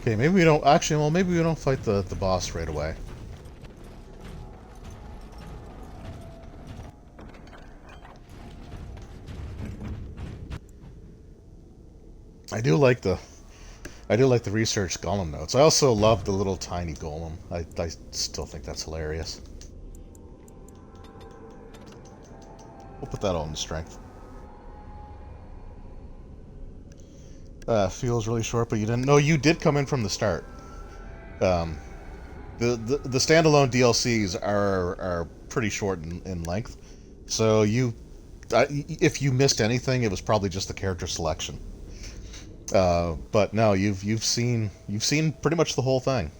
Okay, maybe we don't... Actually, well, maybe we don't fight the boss right away. I do like the research golem notes. I also love the little tiny golem. I still think that's hilarious. We'll put that all in strength. Feels really short, but you didn't... No, you did come in from the start. The standalone DLCs are pretty short in length. So if you missed anything, it was probably just the character selection. But no, you've seen pretty much the whole thing.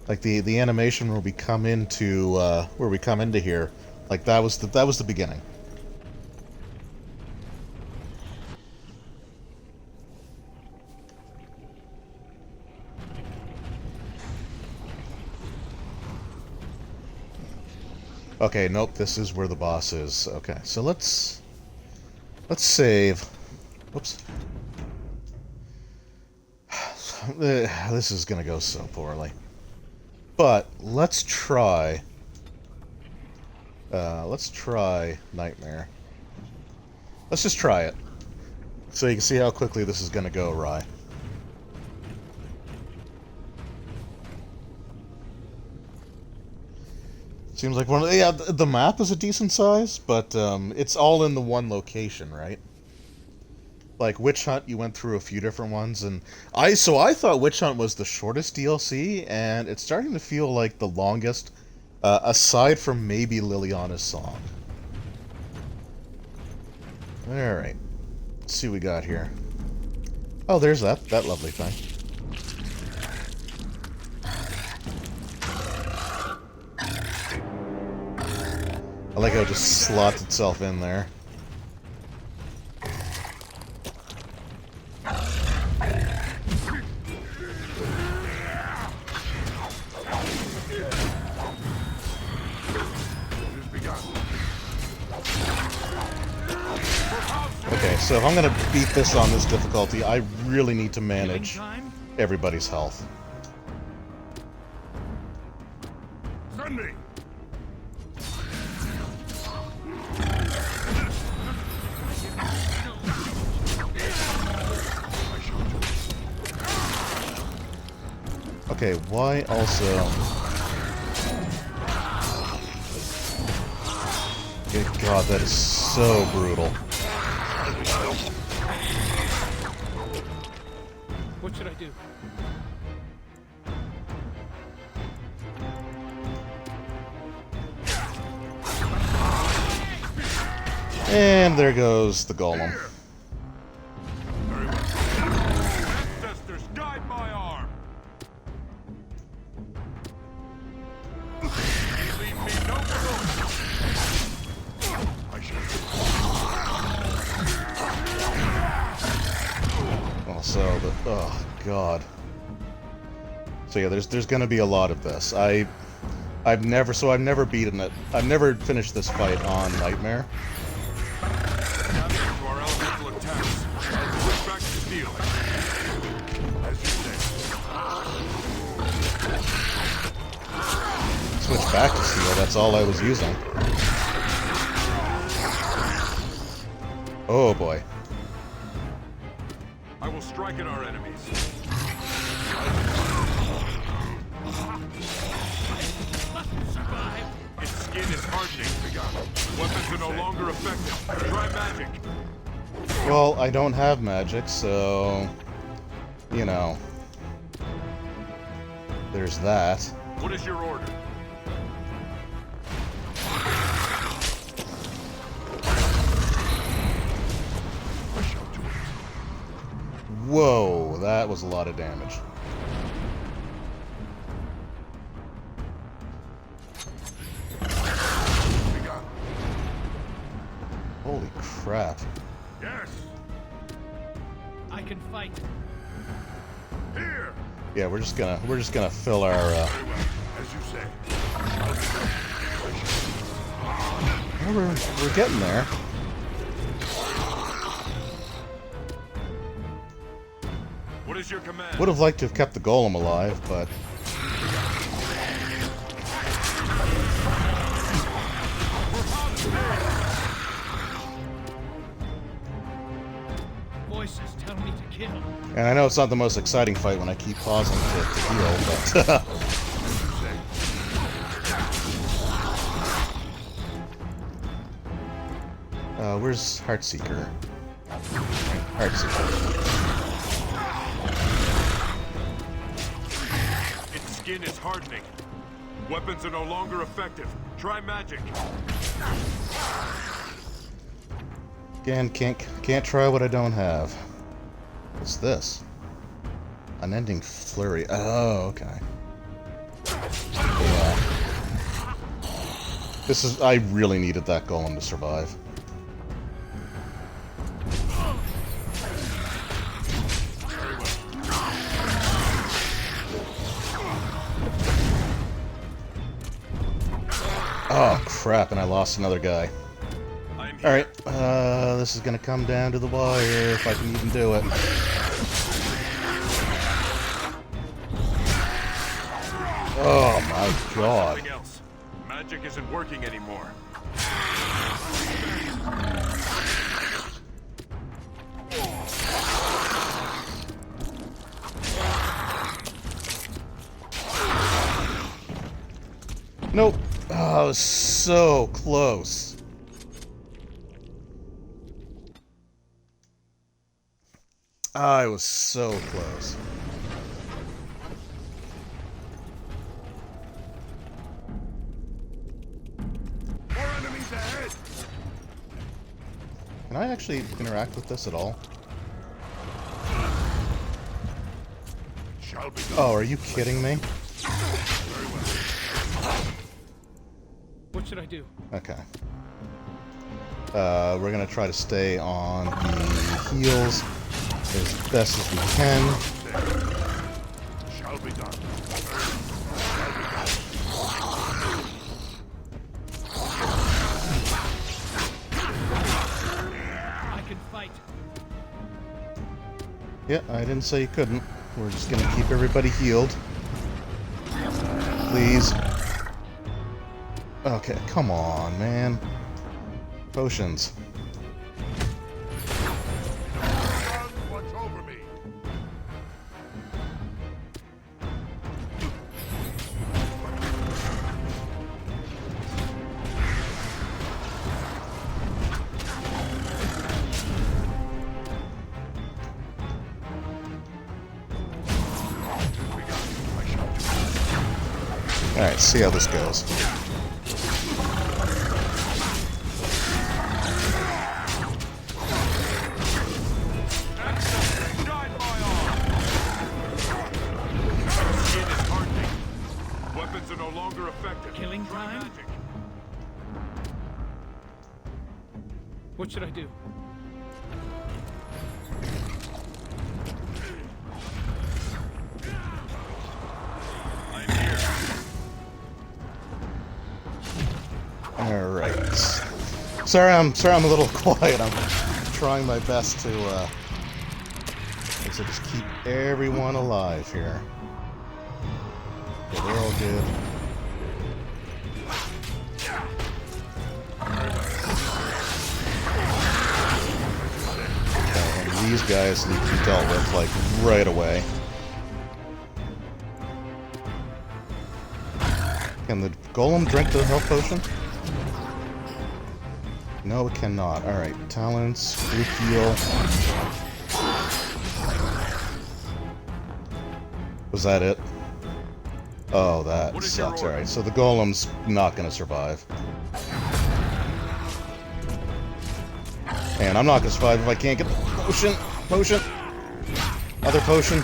Like the animation where we come into here, like that was the beginning. Okay, nope, this is where the boss is. Okay, so let's save. Whoops. This is gonna go so poorly. But let's try. Let's try Nightmare. Let's just try it, so you can see how quickly this is gonna go awry. Seems like one of the, yeah, the map is a decent size, but it's all in the one location, right? Like Witch Hunt, you went through a few different ones, and I thought Witch Hunt was the shortest DLC, and it's starting to feel like the longest, aside from maybe Liliana's song. All right, let's see what we got here. Oh, there's that lovely thing. I like how it just slots itself in there. Okay, so if I'm gonna beat this on this difficulty, I really need to manage everybody's health. Sunday! Okay, why also... Good God, that is so brutal. What should I do? And there goes the golem. Ancestors, guide my arm! Leave me no room! Also, oh God. So yeah, there's gonna be a lot of this. I've never beaten it. I've never finished this fight on Nightmare. To our elemental attacks. Switch back to steel. As you say. Switch back to steel, that's all I was using. Oh boy. I will strike at our enemies. Its skin is hardening. Weapons are no longer effective. Try magic. Well, I don't have magic, so... You know... There's that. What is your order? Whoa, that was a lot of damage. Holy crap. Yes. I can fight. Here. Yeah, we're just gonna fill our As you say. well, we're getting there. What is your command? Would have liked to have kept the golem alive, but Voices tell me to kill. and I know it's not the most exciting fight when I keep pausing to heal, but where's Heartseeker? Heartseeker. Its skin is hardening. Weapons are no longer effective. Try magic. Again, can't try what I don't have. What's this? Unending flurry. Oh, okay. Yeah. This is. I really needed that golem to survive. Oh crap! And I lost another guy. All right, this is gonna come down to the wire if I can even do it. Oh my god. Something else. Magic isn't working anymore. Nope. Oh, I was so close. I was so close. More enemies ahead. Can I actually interact with this at all? Shall be done. Oh, are you kidding me? What should I do? Okay. We're gonna try to stay on the heels as best as we can. Shall be done. I can fight. Yeah, I didn't say you couldn't. We're just gonna keep everybody healed. Please. Okay, come on, man. Potions. What's over me? Alright, see how this goes. Weapons are no longer effective. Killing Try time? magic. What should I do? I'm here. Alright. Sorry I'm a little quiet. I'm trying my best to just keep everyone alive here. Okay, they're all good. Okay, and these guys need to be dealt with, like, right away. Can the golem drink the health potion? No, it cannot. Alright, talents, group heal. Was that it? Oh, that What is your sucks. order? Alright, so the golem's not gonna survive. And I'm not gonna survive if I can't get the potion. Potion. Other potion.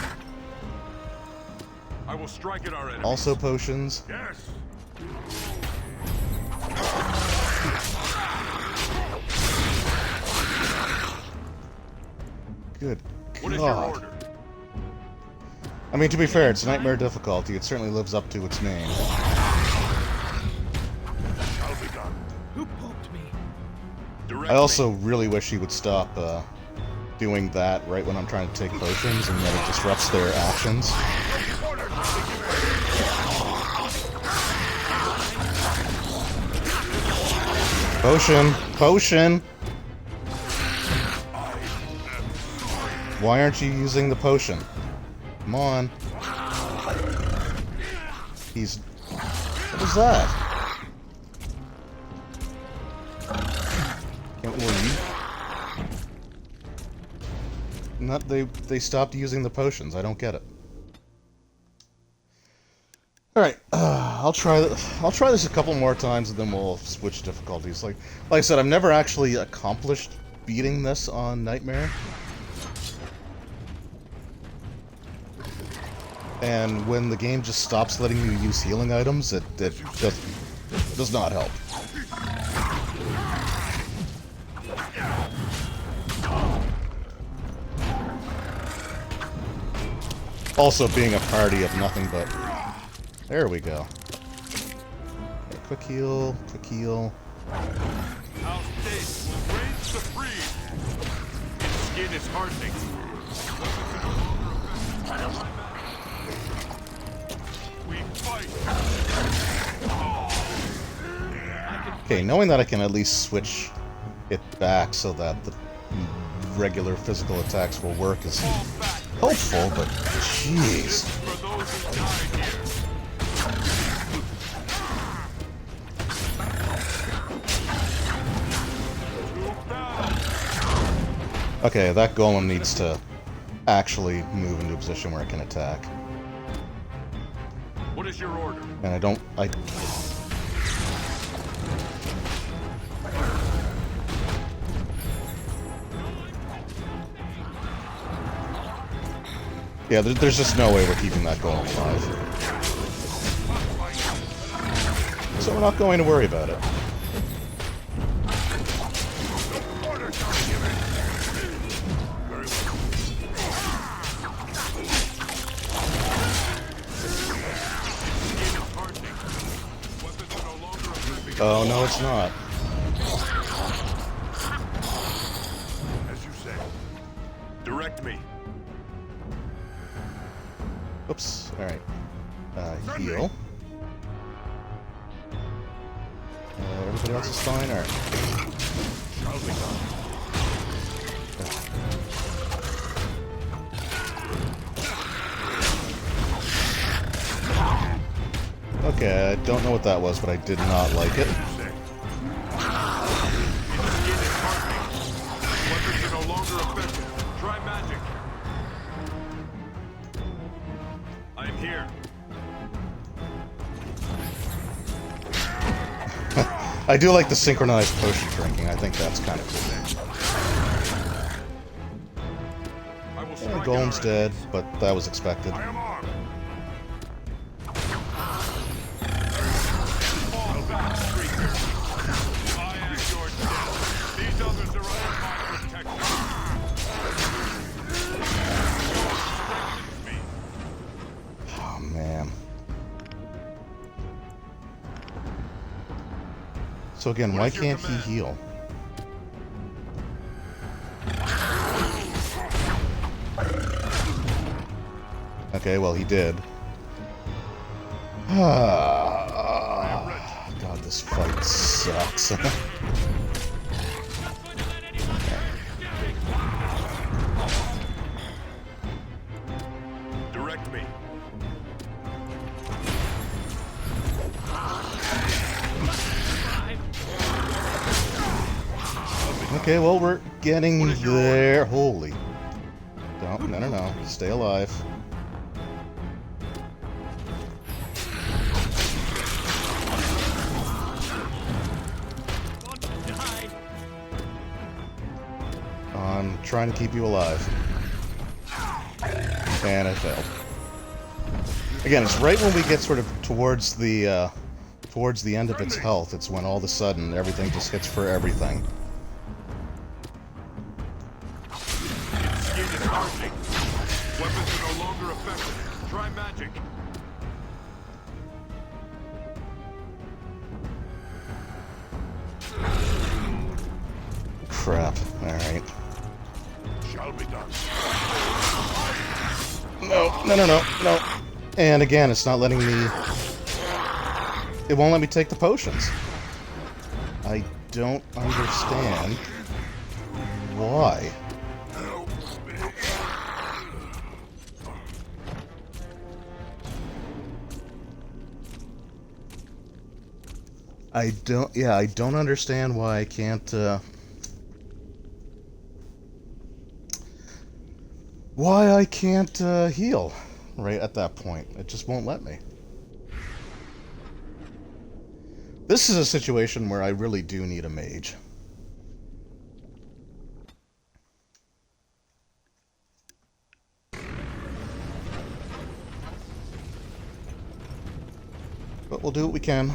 I will strike at our enemies. Also potions. Yes. Good What is your God. order? I mean, to be fair, it's nightmare difficulty. It certainly lives up to its name. Shall be done. Who poked me? I also really wish he would stop doing that right when I'm trying to take potions, and then it disrupts their actions. Potion! Potion! Why aren't you using the potion? Come on. He's... What was that? Can't worry. Not they stopped using the potions. I don't get it. All right, I'll try this a couple more times, and then we'll switch difficulties. Like I said, I've never actually accomplished beating this on Nightmare, and when the game just stops letting you use healing items, it does not help. Also, being a party of nothing but... There we go. Okay, quick heal, quick heal. Our state will reign supreme. Its skin is hardening. We fight. Okay, knowing that I can at least switch it back so that the regular physical attacks will work is hopeful, but jeez. Okay, that golem needs to actually move into a position where it can attack. What is your order? And I yeah, there's just no way we're keeping that golem alive. So we're not going to worry about it. Oh, no, it's not. As you say. Direct me. Oops. Alright. Heal. Everybody else is fine? Alright. Okay, I don't know what that was, but I did not like it. Weapons are no longer effective. Try magic. I am here. I do like the synchronized potion drinking. I think that's kind of cool. Yeah, Golem's dead, but that was expected. I am armed. Oh, man. So again, why can't he heal? Okay, well, he did. God, this fight sucks. Direct me. Okay, well, we're getting there. Holy. No. Stay alive. I'm trying to keep you alive. And I failed. Again, it's right when we get sort of towards the end of its health, it's when all of a sudden everything just hits for everything. Its skin is hardening. Weapons are no longer effective. Try magic. Crap. Alright. Shall be done. No. And again, it's not letting me... It won't let me take the potions. I don't understand why. I don't understand why I can't, heal right at that point. It just won't let me. This is a situation where I really do need a mage. But we'll do what we can.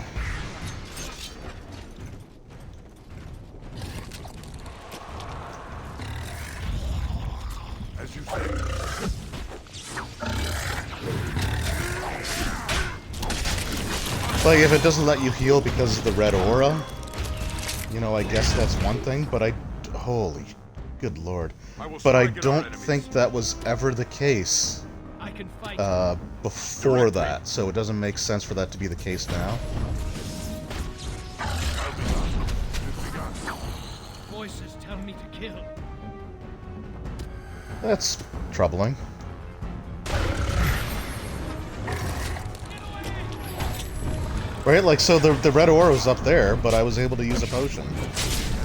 As you say. Like, if it doesn't let you heal because of the red aura, you know, I guess that's one thing, but holy, good lord. But I don't think that was ever the case I can fight. before that, so it doesn't make sense for that to be the case now. Voices tell me to kill. That's troubling. Right, like, so the red aura was up there, but I was able to use a potion.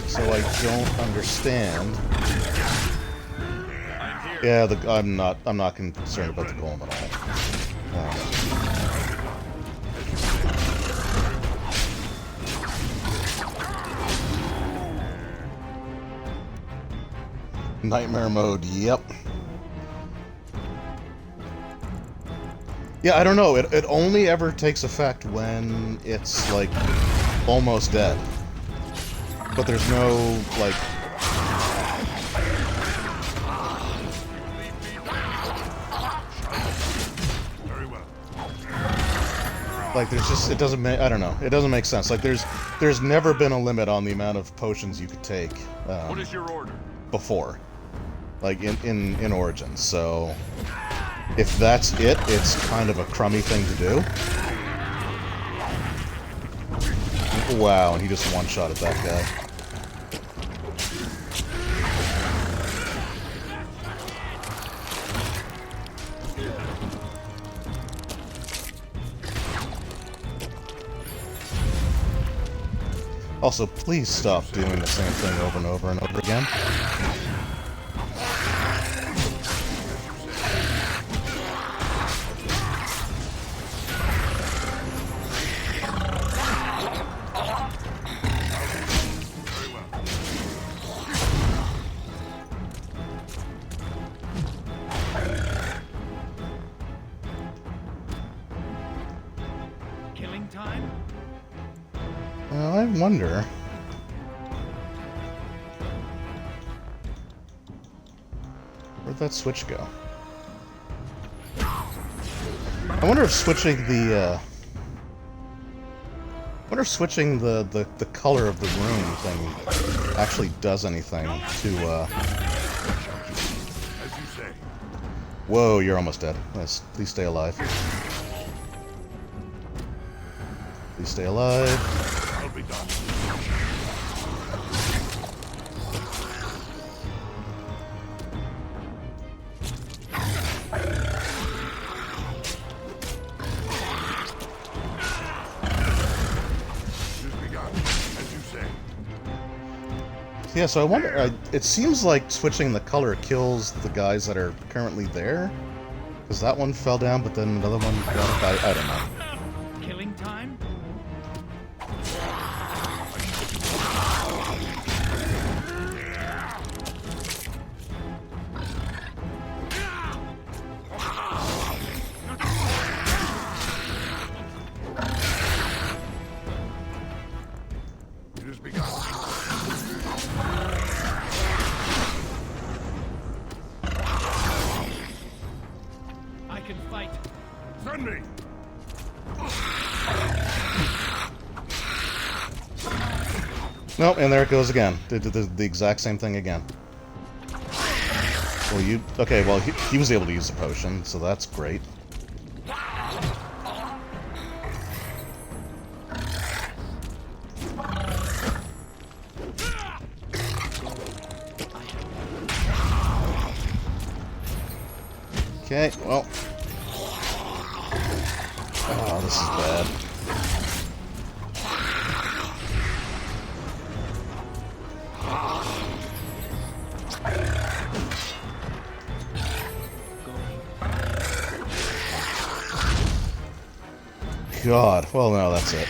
So I don't understand. Yeah, I'm not concerned about the golem at all. Nightmare mode, yep. Yeah, I don't know. It only ever takes effect when it's, like, almost dead. But there's no, like... Like, there's just... It doesn't make... I don't know. It doesn't make sense. Like, there's never been a limit on the amount of potions you could take. What is your order? Before. Like, in Origins, so... If that's it, it's kind of a crummy thing to do. Wow, and he just one-shotted that guy. Also, please stop doing the same thing over and over and over again. Killing time? I wonder... Where'd that switch go? I wonder if switching the, I wonder if switching the color of the room thing actually does anything to, Whoa, you're almost dead. Nice. Please stay alive. Please stay alive. I'll be done. Yeah, so I wonder, it seems like switching the color kills the guys that are currently there. Because that one fell down, but then another one got up. I don't know. Killing time? It has begun. I can fight. Send me! Nope, and there it goes again. Did the exact same thing again. Well, okay, well, he was able to use the potion, so that's great. Okay, well... Oh, this is bad. God, well, no, that's it.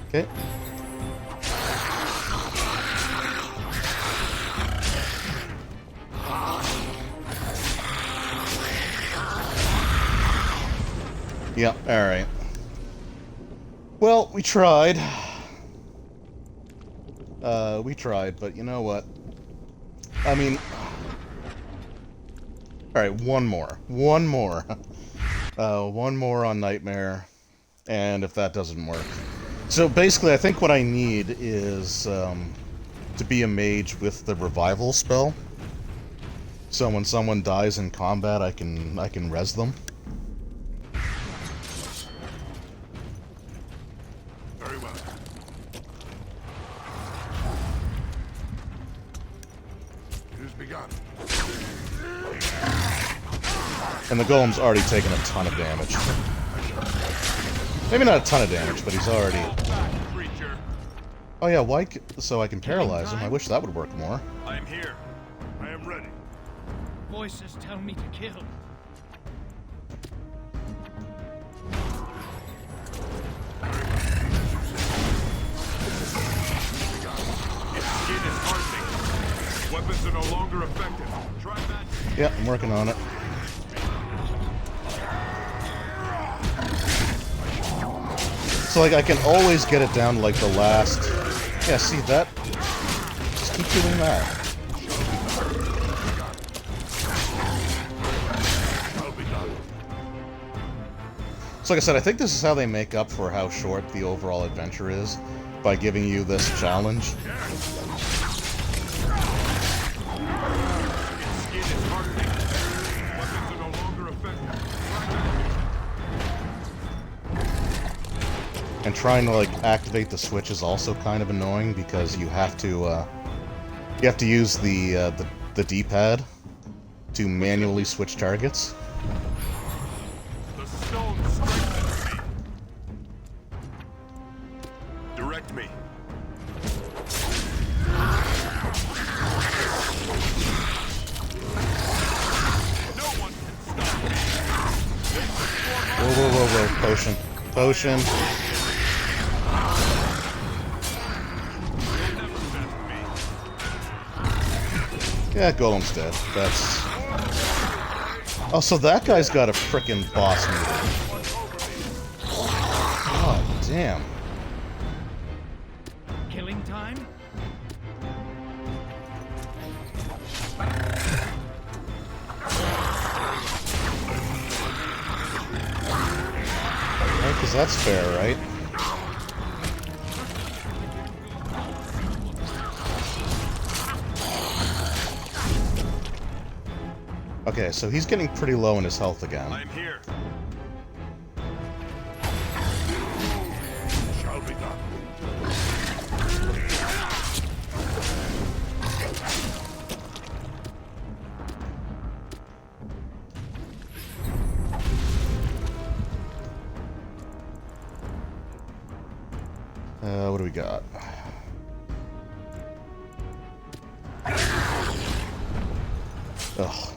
Okay. Yeah, alright. Well, we tried. We tried, but you know what? I mean... Alright, one more. One more. One more on Nightmare, and if that doesn't work... So basically, I think what I need is to be a mage with the revival spell. So when someone dies in combat, I can res them. Very well. It has begun. And the golem's already taken a ton of damage. Maybe not a ton of damage, but he's already... Oh yeah, why... So I can paralyze him. I wish that would work more. I am here. I am ready. Voices tell me to kill. Its skin is hardening. Weapons are no longer effective. Try that. Yeah, I'm working on it. So, like, I can always get it down to, like, the last... Yeah, see, that... Just keep doing that. So, like I said, I think this is how they make up for how short the overall adventure is, by giving you this challenge. Its skin is hardening. Weapons are no longer effective. And trying to, like, activate the switch is also kind of annoying, because you have to use the D-pad to manually switch targets. The stone strengthens me. Direct me. No one can stop me. Whoa, whoa, whoa, whoa, potion. Potion. Yeah, Golem's dead. That's... Oh, so that guy's got a frickin' boss move. Oh, damn. Killing time? Right, because that's fair, right? Okay, so he's getting pretty low in his health again. I am here. Shall be done. What do we got? Ugh.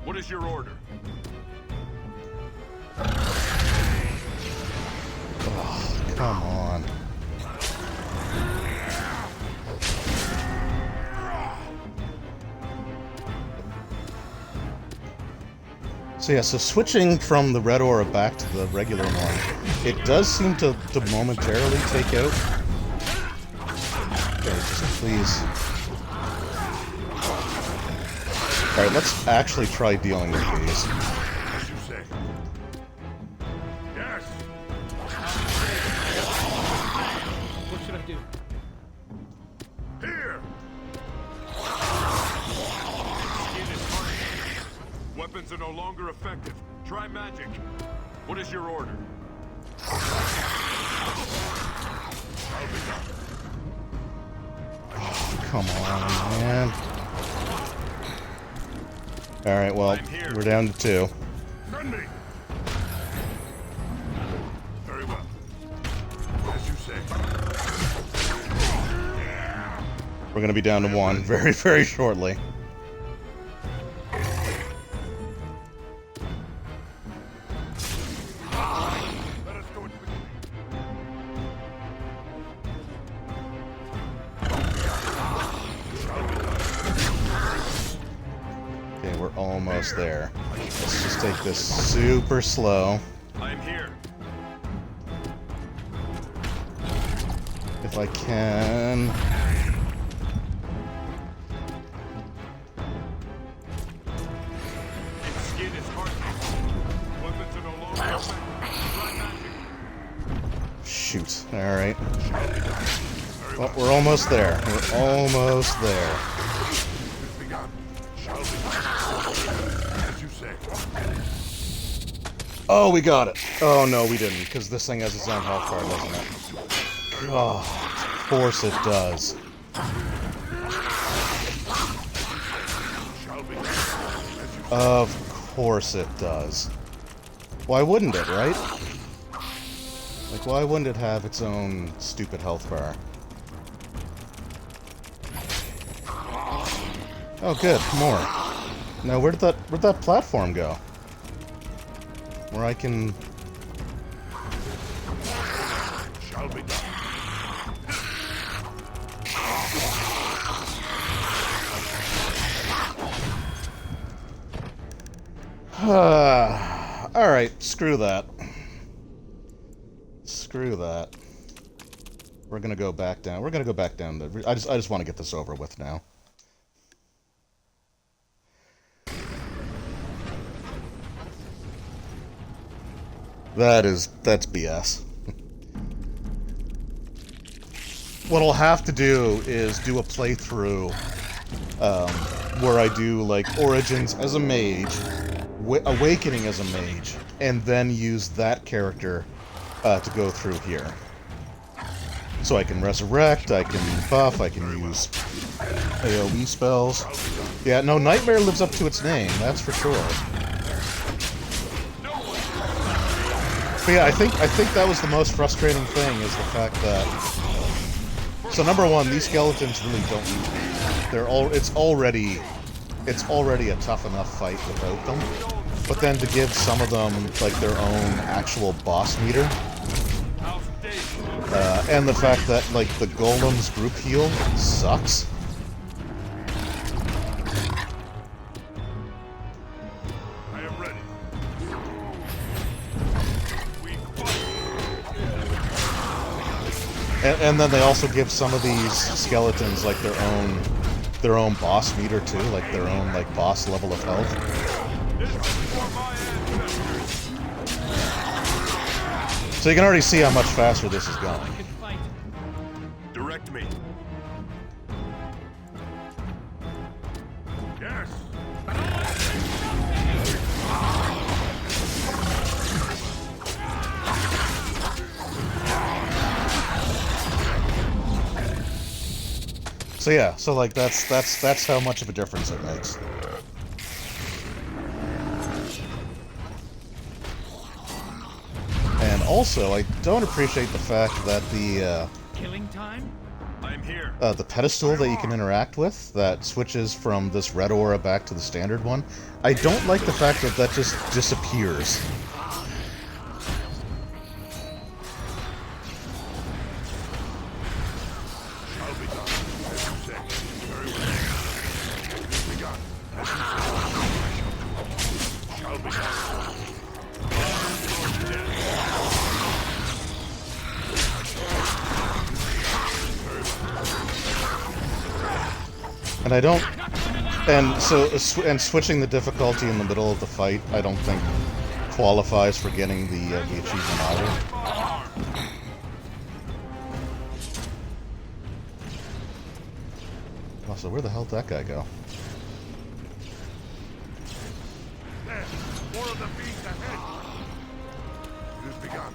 What is your order? Ugh, come on. So yeah, so switching from the red aura back to the regular one, it does seem to momentarily take out. Okay, just please. Alright, let's actually try dealing with these. As you say. Yes. What should I do? Here. Skin is hardened. Weapons are no longer effective. Try magic. What is your order? I'll be done. Come on, man. Alright, well, we're down to 2. Send me. Very well. As you say. We're gonna be down to 1 very, very shortly. Let us go into the... Okay, we're almost there. Let's just take this super slow. I am here. If I can. Its skin is hardened. Weapons are no longer shoot. Alright. Well, we're almost there. We're almost there. Oh, we got it. Oh, no, we didn't, because this thing has its own health bar, doesn't it? Oh, of course it does. Of course it does. Why wouldn't it, right? Like, why wouldn't it have its own stupid health bar? Oh, good, more. Now, where'd that platform go? Where I can... Shall be done. Alright, screw that. Screw that. We're gonna go back down. We're gonna go back down. I just want to get this over with now. That's BS. What I'll have to do is do a playthrough where I do like Origins as a mage, Awakening as a mage, and then use that character to go through here. So I can resurrect, I can buff, I can use AoE spells. Yeah, no, Nightmare lives up to its name, that's for sure. But yeah, I think that was the most frustrating thing, is the fact that... So number one, these skeletons really don't... It's already a tough enough fight without them. But then to give some of them, like, their own actual boss meter... and the fact that, like, the Golems group heal sucks. I am ready. And then they also give some of these skeletons, like, their own boss meter, too. Like, their own, like, boss level of health. So you can already see how much faster this is going. Direct me. Yes. So yeah, so like that's how much of a difference it makes. And also, I don't appreciate the fact that the Killing time? I am here. the pedestal that you can interact with, that switches from this red aura back to the standard one, I don't like the fact that that just disappears. Shall be done. As you say. Very well. Begun. As you say. Shall be done. And I don't... And so, and switching the difficulty in the middle of the fight, I don't think qualifies for getting the achievement either. Also, where the hell did that guy go? There. More of the beast ahead. It has begun.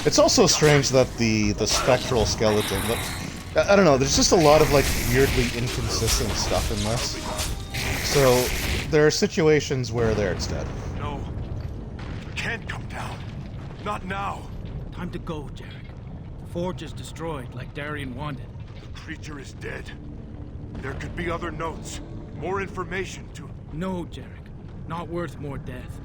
It's also strange that the spectral skeleton... I don't know, there's just a lot of, like, weirdly inconsistent stuff in this. So, there are situations where there it's dead. No. Can't come down. Not now. Time to go, Jarek. The forge is destroyed, like Darien wanted. The creature is dead. There could be other notes. More information to... No, Jarek. Not worth more death.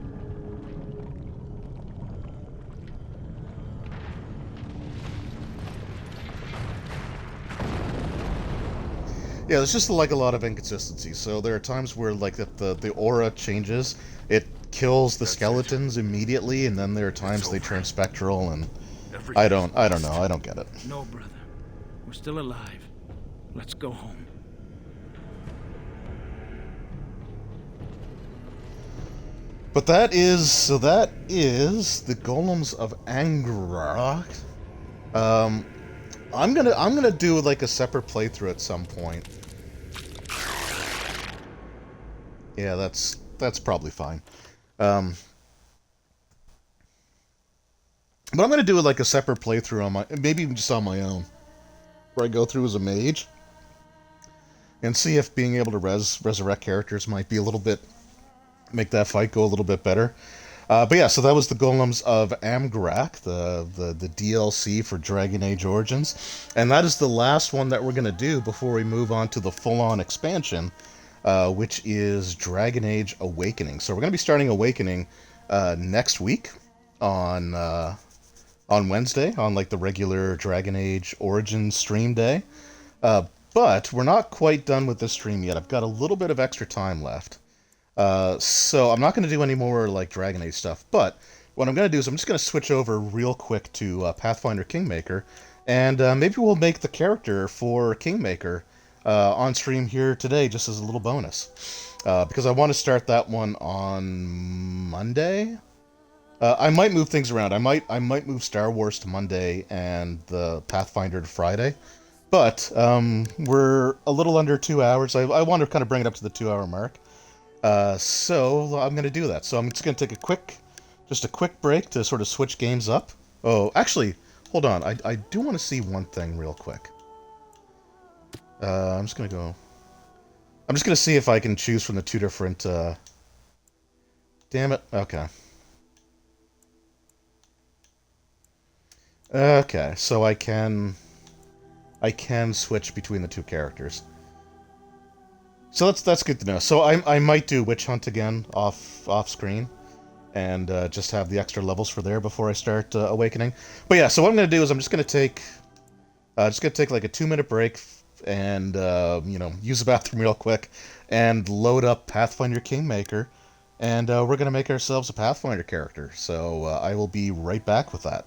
Yeah, there's just like a lot of inconsistencies. So there are times where like the aura changes, it kills the skeletons immediately, and then there are times they turn spectral, and I don't know, I don't get it. No, brother. We're still alive. Let's go home. But that is the Golems of Amgarrak. Um, I'm gonna do like a separate playthrough at some point. Yeah, that's probably fine. Um, but I'm gonna do like a separate playthrough on my, maybe even just on my own, where I go through as a mage and see if being able to resurrect characters might be a little bit, make that fight go a little bit better. But yeah, so that was the Golems of Amgarak, the DLC for Dragon Age Origins, and that is the last one that we're gonna do before we move on to the full-on expansion, which is Dragon Age Awakening. So we're gonna be starting Awakening next week on Wednesday, on like the regular Dragon Age Origins stream day. Uh, but we're not quite done with this stream yet. I've got a little bit of extra time left. So I'm not going to do any more like Dragon Age stuff, but what I'm going to do is I'm just going to switch over real quick to Pathfinder Kingmaker, and maybe we'll make the character for Kingmaker on stream here today, just as a little bonus. Because I want to start that one on Monday. I might move things around. I might move Star Wars to Monday and the Pathfinder to Friday. But we're a little under 2 hours. I want to kind of bring it up to the 2 hour mark. So I'm going to do that. So I'm just going to take just a quick break to sort of switch games up. Oh, actually, hold on. I do want to see one thing real quick. I'm just going to go. I'm just going to see if I can choose from the two different. Damn it. Okay. Okay. So I can switch between the two characters. So that's good to know. So I might do Witch Hunt again off screen, and just have the extra levels for there before I start Awakening. But yeah, so what I'm gonna do is I'm just gonna take like a 2 minute break and use the bathroom real quick and load up Pathfinder Kingmaker, and we're gonna make ourselves a Pathfinder character. So I will be right back with that.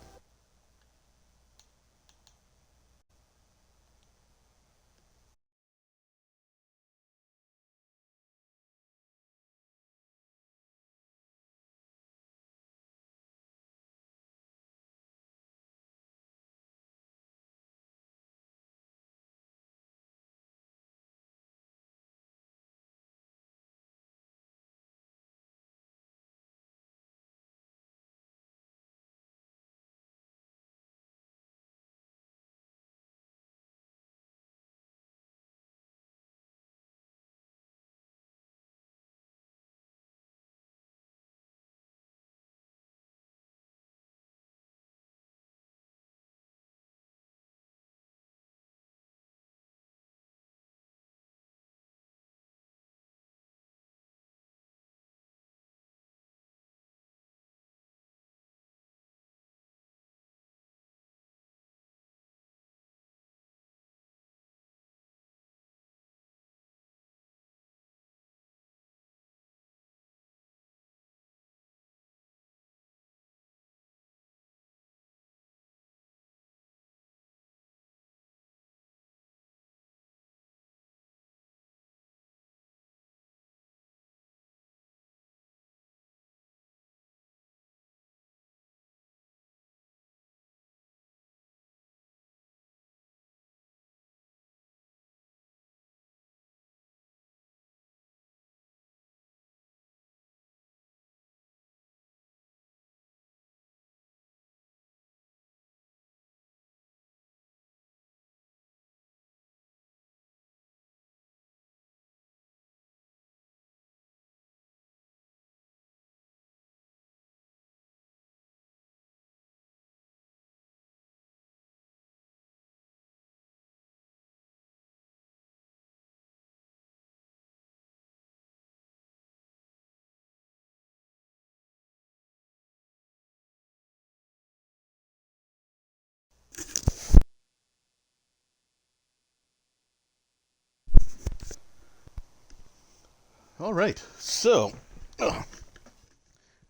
All right. So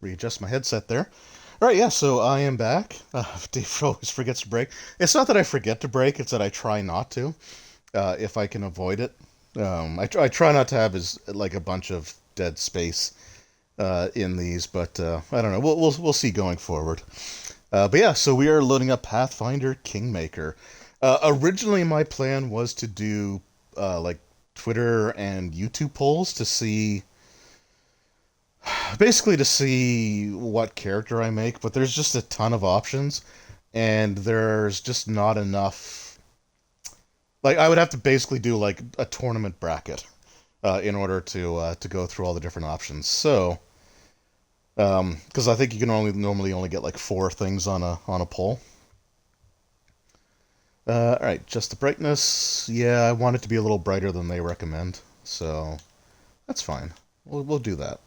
readjust my headset there. All right, yeah, so I am back. Dave always forgets to break. It's not that I forget to break, it's that I try not to, if I can avoid it. I try not to have like a bunch of dead space in these, but I don't know. We'll see going forward. But yeah, so we are loading up Pathfinder Kingmaker. Originally, my plan was to do like Twitter and YouTube polls to see, basically to see what character I make, but there's just a ton of options, and there's just not enough. Like, I would have to basically do like a tournament bracket in order to go through all the different options. So, because I think you can normally only get like 4 things on a poll. All right, just the brightness. Yeah, I want it to be a little brighter than they recommend, so that's fine. We'll do that.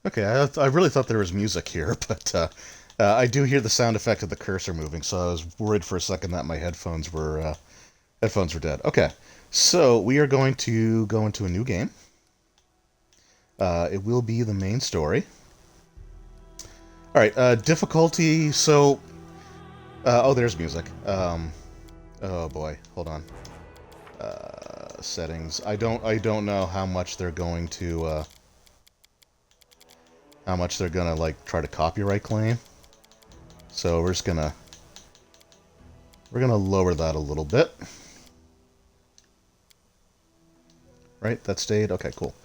Okay, I really thought there was music here, but I do hear the sound effect of the cursor moving, so I was worried for a second that my headphones were dead. Okay, so we are going to go into a new game. It will be the main story. All right, difficulty. So, oh, there's music. Oh boy, hold on. Settings. I don't know how much they're going to. How much they're gonna like try to copyright claim. So we're gonna lower that a little bit. Right, that stayed. Okay, cool.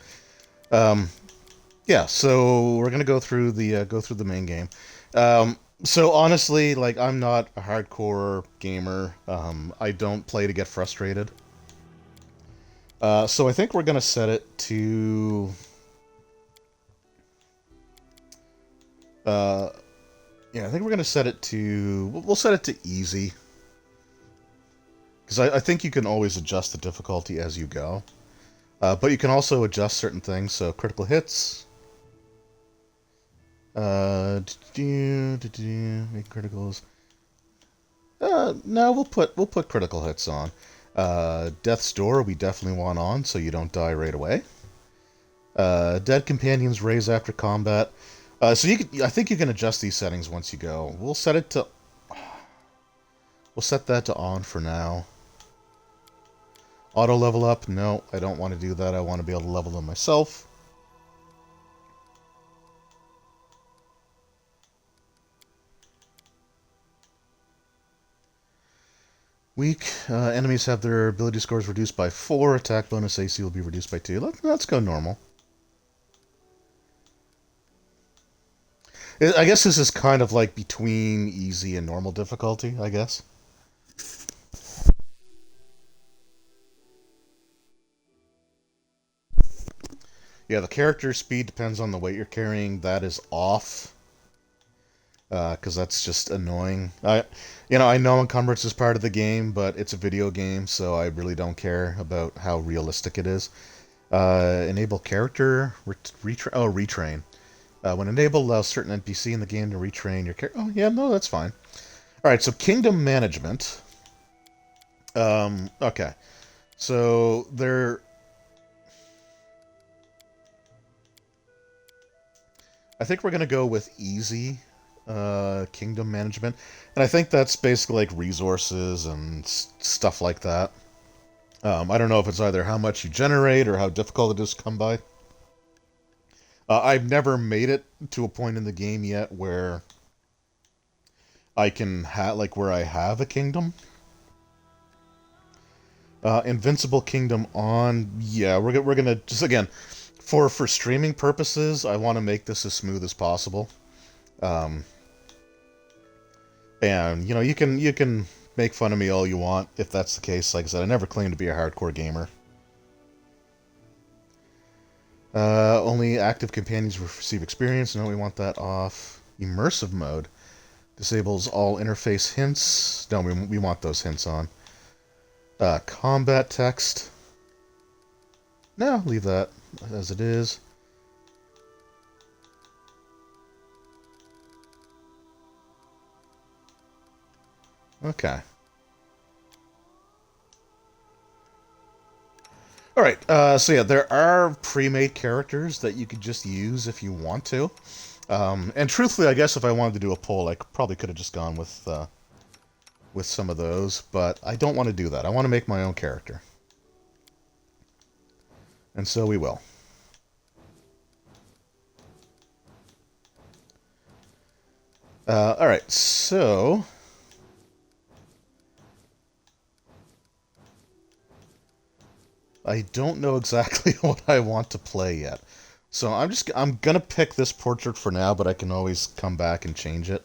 Yeah, so we're gonna go through the main game. So honestly, like, I'm not a hardcore gamer. I don't play to get frustrated. So I think we're gonna set it to. Yeah, I think we're gonna set it to. We'll set it to easy. Because I think you can always adjust the difficulty as you go. But you can also adjust certain things, so critical hits. Make criticals. No, we'll put critical hits on. Death's Door we definitely want on, so you don't die right away. Dead companions raise after combat. So I think you can adjust these settings once you go. We'll set that to on for now. Auto level up? No, I don't want to do that. I want to be able to level them myself. Weak. Enemies have their ability scores reduced by 4. Attack bonus AC will be reduced by 2. Let's go normal. I guess this is kind of like between easy and normal difficulty, I guess. Yeah, the character speed depends on the weight you're carrying. That is off. Because that's just annoying. I know encumbrance is part of the game, but it's a video game, so I really don't care about how realistic it is. Enable character retrain. When enabled, allows certain NPC in the game to retrain your character. Oh yeah, no, that's fine. All right, so kingdom management. Okay, so there. I think we're gonna go with easy. Kingdom management, and I think that's basically like resources and stuff like that. I don't know if it's either how much you generate or how difficult it is to come by. I've never made it to a point in the game yet where I can where I have a kingdom. Invincible kingdom on. Yeah, we're gonna just again for streaming purposes. I want to make this as smooth as possible. And, you can make fun of me all you want if that's the case. Like I said, I never claimed to be a hardcore gamer. Only active companions receive experience. No, we want that off. Immersive mode disables all interface hints. No, we want those hints on. Combat text. No, leave that as it is. Okay. All right. So yeah, there are pre-made characters that you could just use if you want to. And truthfully, I guess if I wanted to do a poll, I probably could have just gone with some of those, but I don't want to do that. I want to make my own character. And so we will. Alright, so... I don't know exactly what I want to play yet. So I'm gonna pick this portrait for now, but I can always come back and change it.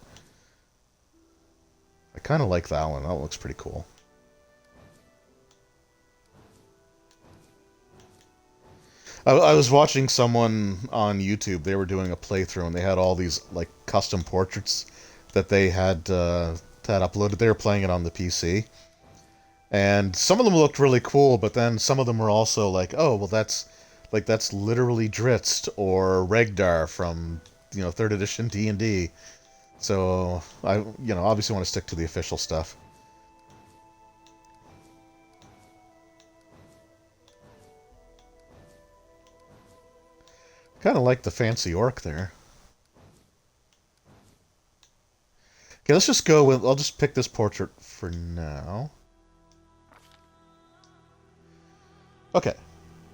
I kind of like that one. That looks pretty cool. I was watching someone on YouTube. They were doing a playthrough, and they had all these like custom portraits that they had uploaded. They were playing it on the PC, and some of them looked really cool. But then some of them were also like, "Oh, well, that's literally Drizzt or Regdar from third edition D&D." So I obviously want to stick to the official stuff. Kind of like the fancy orc there. Okay, let's just go with... I'll just pick this portrait for now. Okay.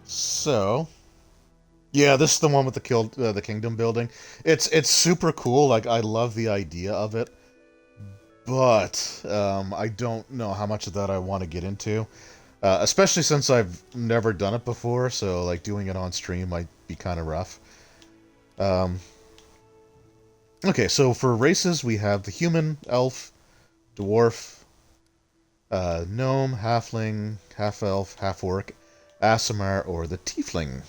So... Yeah, this is the one with the kingdom building. It's super cool. Like, I love the idea of it. But I don't know how much of that I want to get into. Especially since I've never done it before, so like doing it on stream might be kind of rough. Okay, so for races we have the human, elf, dwarf, gnome, halfling, half-elf, half-orc, Aasimar, or the tiefling.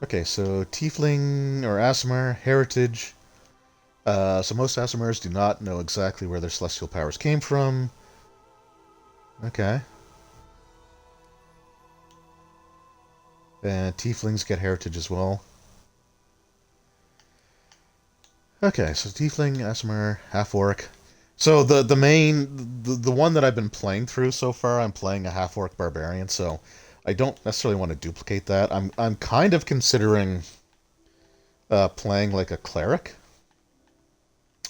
Okay, so tiefling or Aasimar, heritage. So most Aasimars do not know exactly where their celestial powers came from. Okay. And tieflings get heritage as well. Okay, so tiefling, Aasimar, half-orc. So the one that I've been playing through so far, I'm playing a half-orc barbarian, so I don't necessarily want to duplicate that. I'm kind of considering playing like a cleric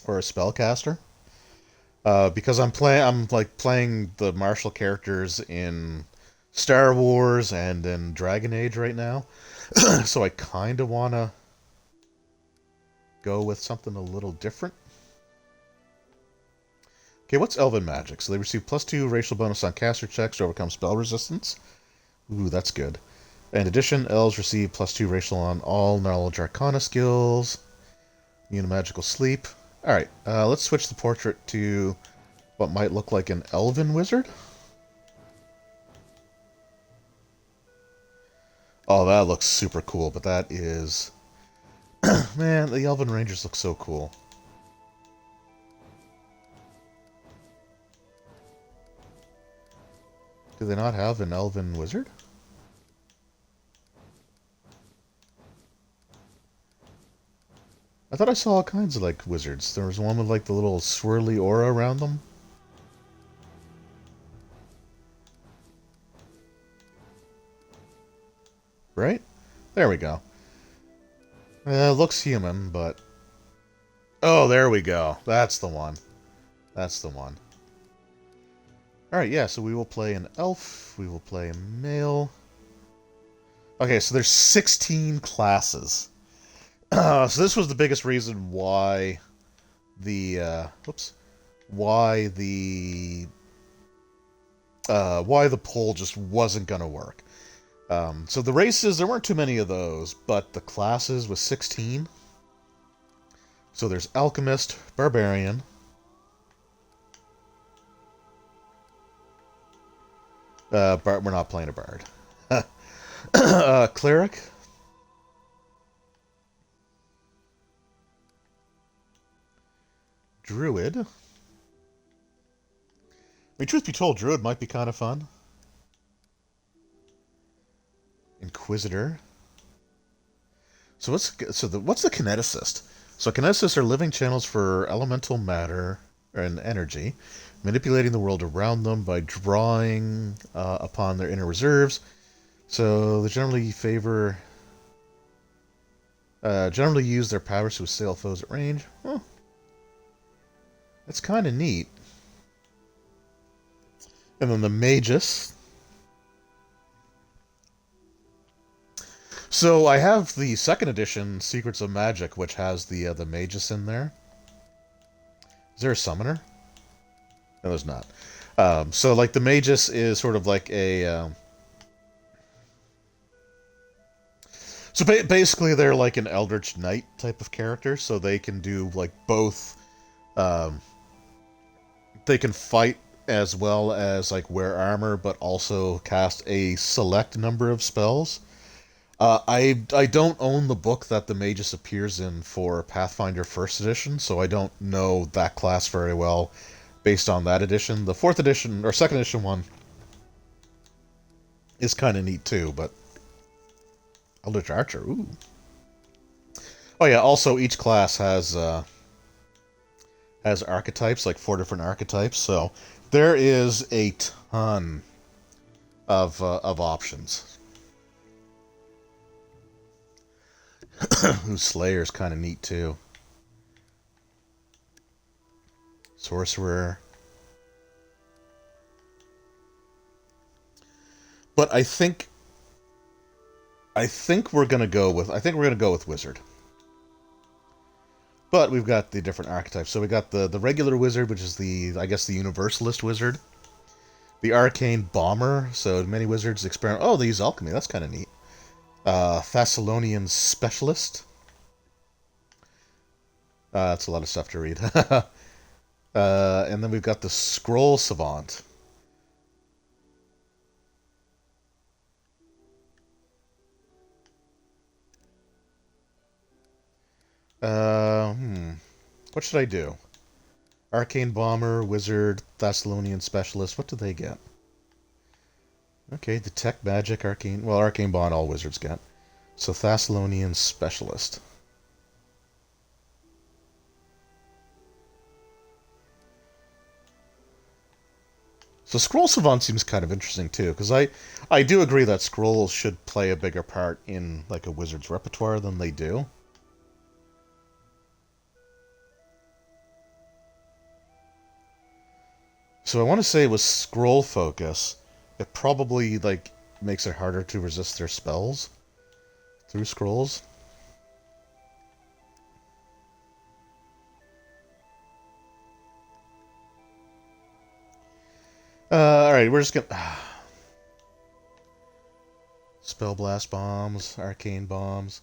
or a spellcaster. Because I'm playing the martial characters in Star Wars and in Dragon Age right now. So I kind of want to go with something a little different. Okay, what's Elven Magic? So they receive +2 racial bonus on caster checks to overcome spell resistance. Ooh, that's good. In addition, elves receive +2 racial on all knowledge arcana skills. Immune to magical sleep. Alright, let's switch the portrait to what might look like an elven wizard. Oh, that looks super cool, but that is... Man, the elven rangers look so cool. Do they not have an elven wizard? I thought I saw all kinds of, like, wizards. There was one with, like, the little swirly aura around them. Right? There we go. Looks human, but... Oh, there we go. That's the one. That's the one. Alright, yeah, so we will play an elf. We will play a male. Okay, so there's 16 classes. So this was the biggest reason why the why the poll just wasn't gonna work. So the races, there weren't too many of those, but the classes was 16. So there's alchemist, barbarian, we're not playing a bard. Cleric. Druid. I mean, truth be told, Druid might be kind of fun. Inquisitor. So what's the kineticist? So kineticists are living channels for elemental matter and energy. manipulating the world around them by drawing upon their inner reserves. So they generally use their powers to assail foes at range. Huh. That's kind of neat. And then the Magus. So I have the second edition Secrets of Magic, which has the Magus in there. Is there a summoner? No, there's not. So like the Magus is sort of like a. So basically, they're like an Eldritch Knight type of character, so they can do like both. They can fight as well as like wear armor, but also cast a select number of spells. I don't own the book that the Magus appears in for Pathfinder First Edition, so I don't know that class very well based on that edition. The 4th edition, or 2nd edition one, is kind of neat too, but... Eldritch Archer, ooh. Oh yeah, also each class has archetypes, like 4 different archetypes, so there is a ton of options. Ooh, Slayer's kind of neat too. Sorcerer. But I think we're gonna go with Wizard. But we've got the different archetypes. So we got the regular Wizard, which is I guess the Universalist Wizard. The Arcane Bomber, so many wizards experiment. Oh, they use alchemy. That's kind of neat. Thessalonian Specialist. That's a lot of stuff to read. And then we've got the Scroll Savant. What should I do? Arcane Bomber, Wizard, Thessalonian Specialist. What do they get? Okay, Detect Magic, Arcane... Well, Arcane Bond all wizards get. So Thessalonian Specialist. So Scroll Savant seems kind of interesting too, because I do agree that scrolls should play a bigger part in like a wizard's repertoire than they do. So I want to say with scroll focus, it probably like makes it harder to resist their spells through scrolls. Alright, we're just gonna... Spell Blast Bombs, Arcane Bombs.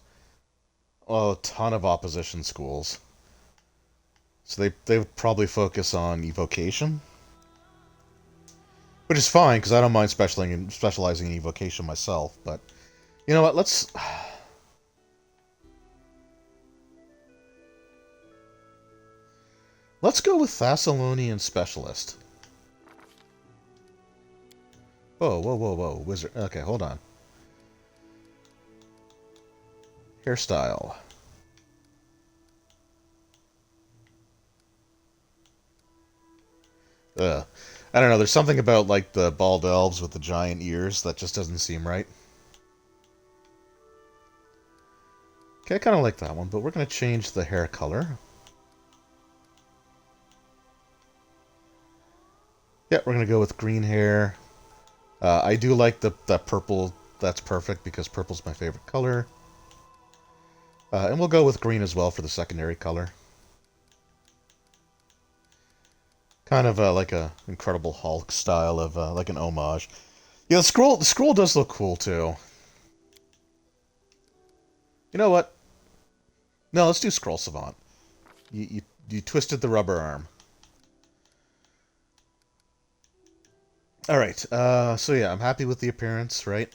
Oh, a ton of opposition schools. So they would probably focus on Evocation. Which is fine, because I don't mind specializing in Evocation myself, but... You know what, let's... Let's go with Thessalonian Specialist. Whoa, whoa, whoa, whoa. Wizard. Okay, hold on. Hairstyle. I don't know, there's something about, like, the bald elves with the giant ears that just doesn't seem right. Okay, I kind of like that one, but we're going to change the hair color. Yeah, we're going to go with green hair. I do like the purple. That's perfect, because purple's my favorite color. And we'll go with green as well for the secondary color. Kind of like a Incredible Hulk style of like an homage. Yeah, the scroll does look cool too. You know what? No, let's do Scroll Savant. You twisted the rubber arm. Alright, so yeah, I'm happy with the appearance, right?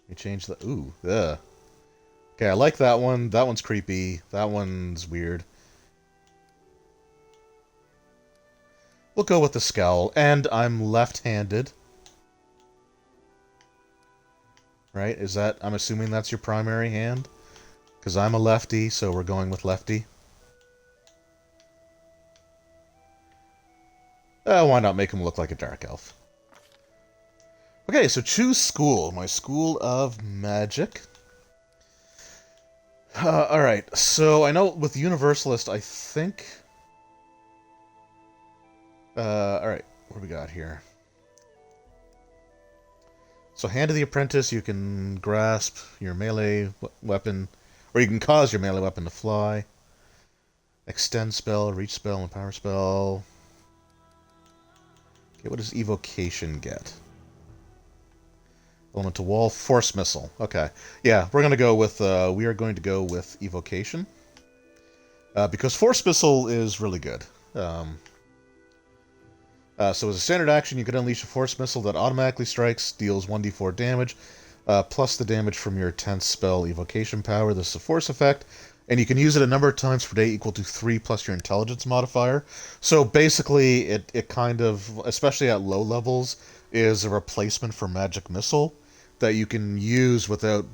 We change the... Ooh, ugh. Okay, I like that one. That one's creepy. That one's weird. We'll go with the scowl. And I'm left-handed. Right? Is that... I'm assuming that's your primary hand? Because I'm a lefty, so we're going with lefty. Why not make him look like a dark elf? Okay, so choose school. My school of magic. Alright, so I know with Universalist, I think... alright, what do we got here? So Hand of the Apprentice, you can grasp your melee weapon, or you can cause your melee weapon to fly. Extend spell, reach spell, and power spell. Okay, what does Evocation get? Elemental Wall, Force Missile. Okay, yeah, we are going to go with Evocation. Because Force Missile is really good. So as a standard action, you can unleash a Force Missile that automatically strikes, deals 1d4 damage, plus the damage from your 10th spell Evocation power. This is a force effect, and you can use it a number of times per day equal to 3 plus your intelligence modifier. So basically, it kind of, especially at low levels, is a replacement for Magic Missile that you can use without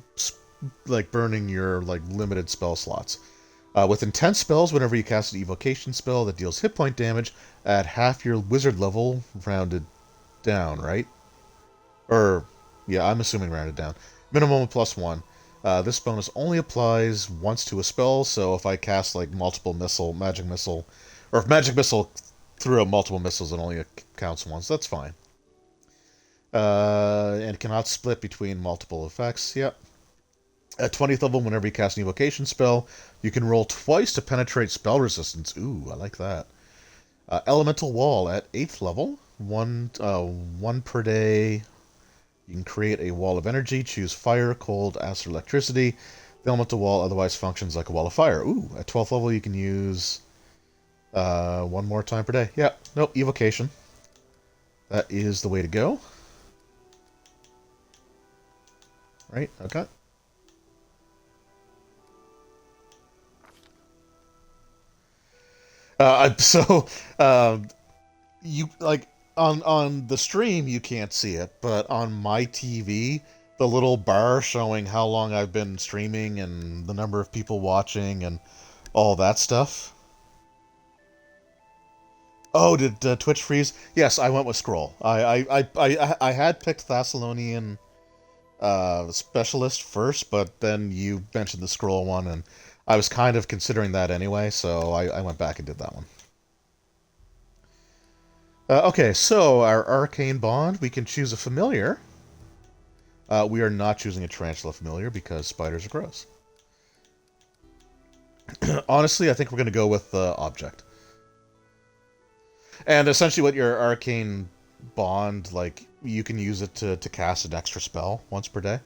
like burning your like limited spell slots. With intense spells, whenever you cast an evocation spell that deals hit point damage at half your wizard level, rounded down, right? Or, yeah, I'm assuming rounded down. Minimum of +1. This bonus only applies once to a spell, so if I cast like multiple magic missile, or if magic missile threw out multiple missiles, it only counts once. That's fine. And cannot split between multiple effects. Yep. At 20th level, whenever you cast an evocation spell, you can roll twice to penetrate spell resistance. Ooh, I like that. Elemental Wall at 8th level, one per day. You can create a wall of energy. Choose fire, cold, acid, or electricity. The elemental wall otherwise functions like a wall of fire. Ooh, at 12th level, you can use one more time per day. Yeah, nope, evocation. That is the way to go. Right, okay. You like on the stream you can't see it, but on my TV, the little bar showing how long I've been streaming and the number of people watching and all that stuff. Oh, did Twitch freeze? Yes, I went with scroll. I had picked Thessalonian specialist first, but then you mentioned the scroll one, and I was kind of considering that anyway, so I went back and did that one. Okay, so our arcane bond, we can choose a familiar. We are not choosing a tarantula familiar because spiders are gross. Honestly, I think we're going to go with object. And essentially what your arcane bond, like, you can use it to cast an extra spell once per day.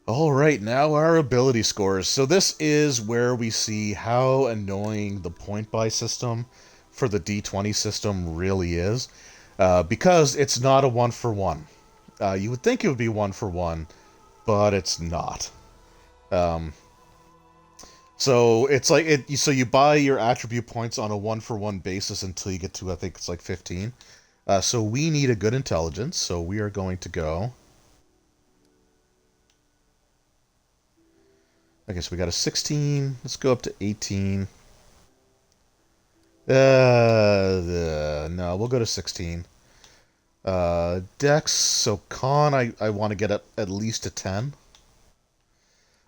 Alright, now our ability scores. So this is where we see how annoying the point buy system for the D20 system really is. Because it's not a one-for-one. You would think it would be one-for-one, but it's not. So it's like so you buy your attribute points on a one-for-one basis until you get to, I think it's like 15. So we need a good intelligence, so we are going to go... Okay, so we got a 16. Let's go up to 18. No, we'll go to 16. Dex, so Con, I want to get at least a 10.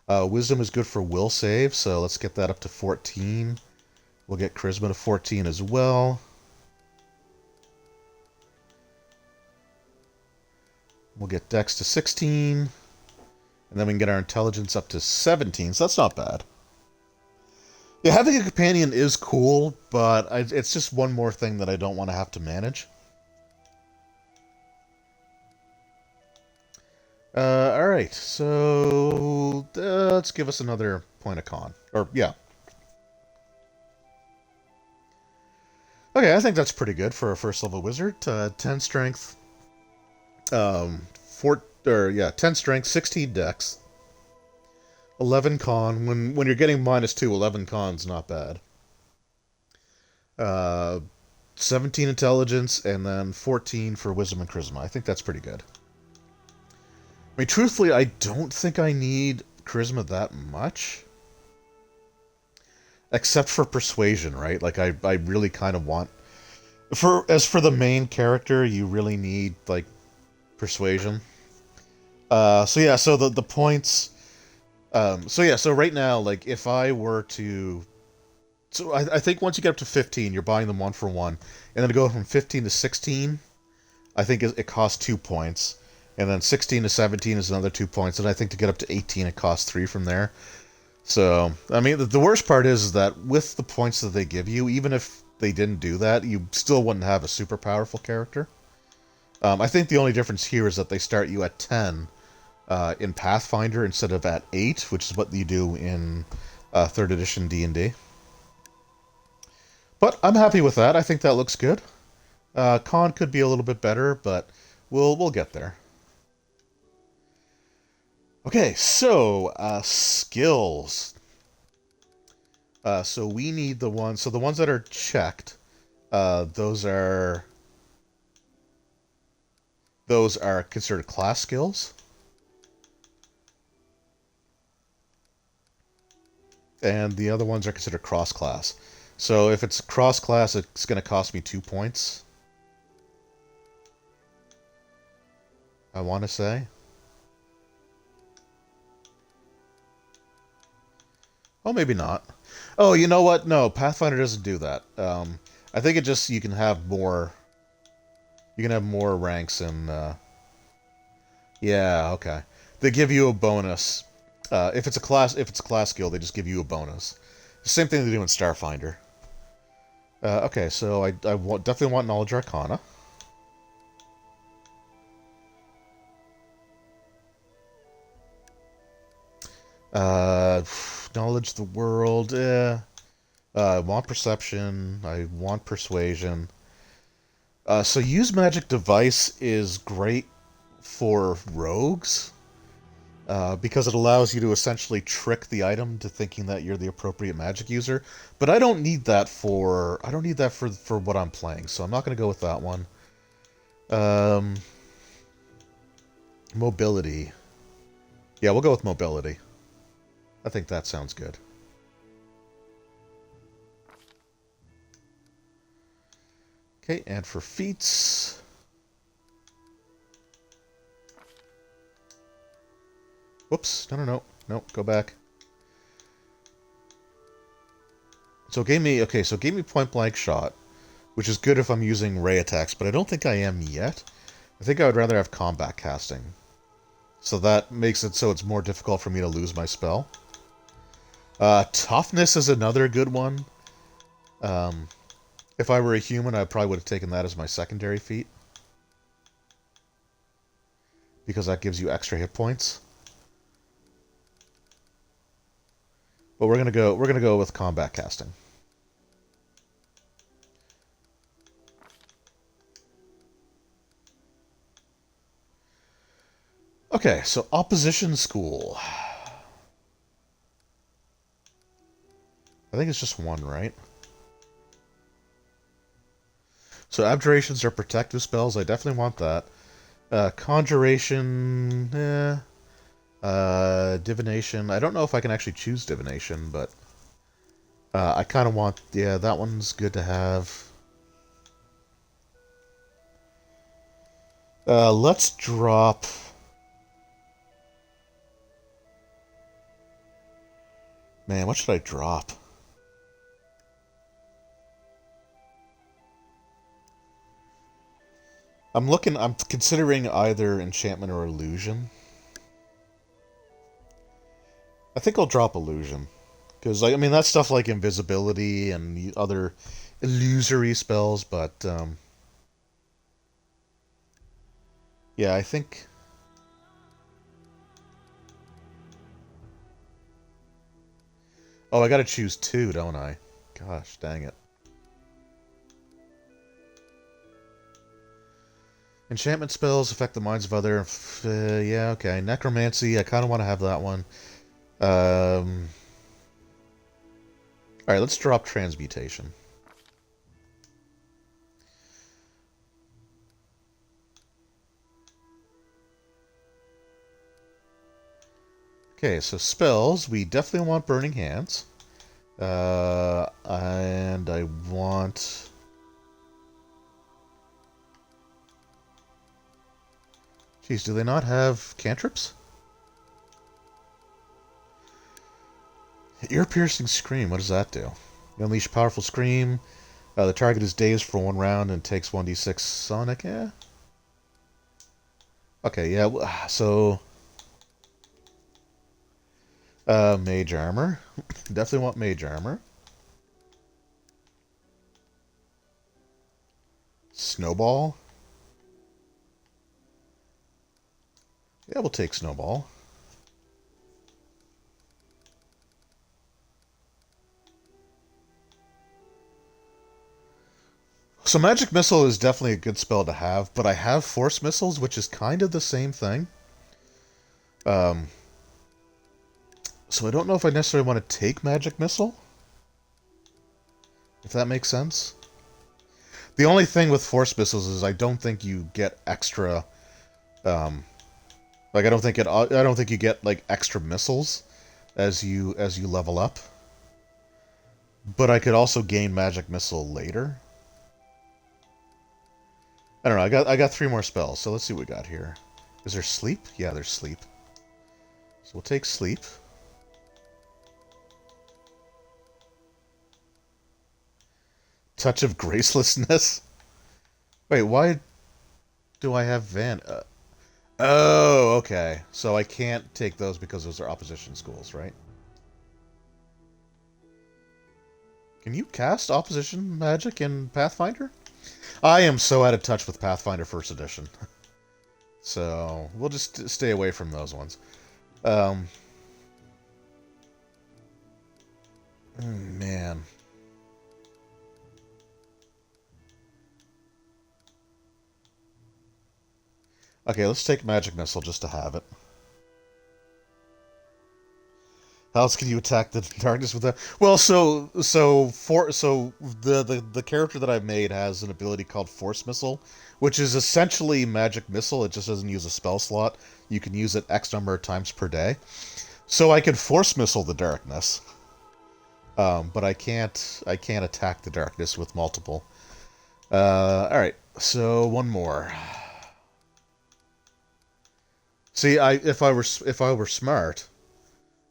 Wisdom is good for will save, so let's get that up to 14. We'll get Charisma to 14 as well. We'll get Dex to 16. And then we can get our intelligence up to 17, so that's not bad. Yeah, having a companion is cool, but it's just one more thing that I don't want to have to manage. Alright, so let's give us another point of con. Or, yeah. Okay, I think that's pretty good for a first level wizard. 10 strength, 10 strength, 16 dex, 11 con. When you're getting -2, 11 con's not bad. 17 intelligence, and then 14 for wisdom and charisma. I think that's pretty good. I mean, truthfully, I don't think I need charisma that much. Except for persuasion, right? Like, I really kind of want... As for the main character, you really need, like, persuasion. So yeah, so the points... so right now, like, if I were to... So I think once you get up to 15, you're buying them one for one. And then to go from 15 to 16, I think it costs 2 points. And then 16 to 17 is another 2 points. And I think to get up to 18, it costs 3 from there. So, I mean, the worst part is that with the points that they give you, even if they didn't do that, you still wouldn't have a super powerful character. I think the only difference here is that they start you at 10 in Pathfinder instead of at 8, which is what you do in 3rd edition D&D. But I'm happy with that. I think that looks good. Con could be a little bit better, but we'll get there. Okay, so skills. So we need the ones. So the ones that are checked, those are considered class skills. And the other ones are considered cross-class. So if it's cross-class, it's going to cost me 2 points. I want to say. Oh, maybe not. Oh, you know what? No, Pathfinder doesn't do that. I think it just, you can have more... You can have more ranks in... Yeah, okay. They give you a bonus. If it's a class skill, they just give you a bonus. The same thing they do in Starfinder. Okay, so I definitely want Knowledge Arcana. Knowledge the world, I want Perception, I want Persuasion. So Use Magic Device is great for rogues, because it allows you to essentially trick the item to thinking that you're the appropriate magic user. But I don't need that for what I'm playing, so I'm not going to go with that one. Mobility. Yeah, we'll go with Mobility. I think that sounds good. Okay, and for feats... Whoops, no, go back. So it gave me point-blank shot, which is good if I'm using ray attacks, but I don't think I am yet. I think I would rather have combat casting. So that makes it so it's more difficult for me to lose my spell. Toughness is another good one. If I were a human, I probably would have taken that as my secondary feat, because that gives you extra hit points. But we're gonna go with combat casting. Okay, so opposition school. I think it's just one, right? So abjurations are protective spells. I definitely want that. Conjuration, divination. I don't know if I can actually choose divination, but I kind of want... Yeah, that one's good to have. Let's drop... Man, what should I drop? I'm considering either enchantment or illusion. I think I'll drop illusion. Because, I mean, that's stuff like invisibility and other illusory spells, but, yeah, I think... Oh, I gotta choose two, don't I? Gosh, dang it. Enchantment spells affect the minds of other... yeah, okay. Necromancy, I kind of want to have that one. Alright, let's drop Transmutation. Okay, so spells. We definitely want Burning Hands. And I want... Jeez, do they not have cantrips? Ear-piercing scream, what does that do? You unleash powerful scream. The target is dazed for 1 round and takes 1d6 sonic. Yeah. Okay, yeah. So, mage armor. Definitely want mage armor. Snowball. Yeah, we'll take snowball. So magic missile is definitely a good spell to have, but I have force missiles, which is kind of the same thing. So I don't know if I necessarily want to take magic missile. If that makes sense. The only thing with force missiles is I don't think you get extra. Like I don't think you get like extra missiles as you level up. But I could also gain magic missile later. I don't know. I got 3 more spells, so let's see what we got here. Is there sleep? Yeah, there's sleep. So we'll take sleep. Touch of gracelessness. Wait, why do I have oh, okay. So I can't take those because those are opposition schools, right? Can you cast opposition magic in Pathfinder? I am so out of touch with Pathfinder First Edition. So we'll just stay away from those ones. Man. Okay, let's take Magic Missile just to have it. How else can you attack the darkness with that? Well, the character that I've made has an ability called Force Missile, which is essentially Magic Missile. It just doesn't use a spell slot. You can use it X number of times per day. So I can Force Missile the darkness, but I can't attack the darkness with multiple. All right, so one more. See, if I were smart,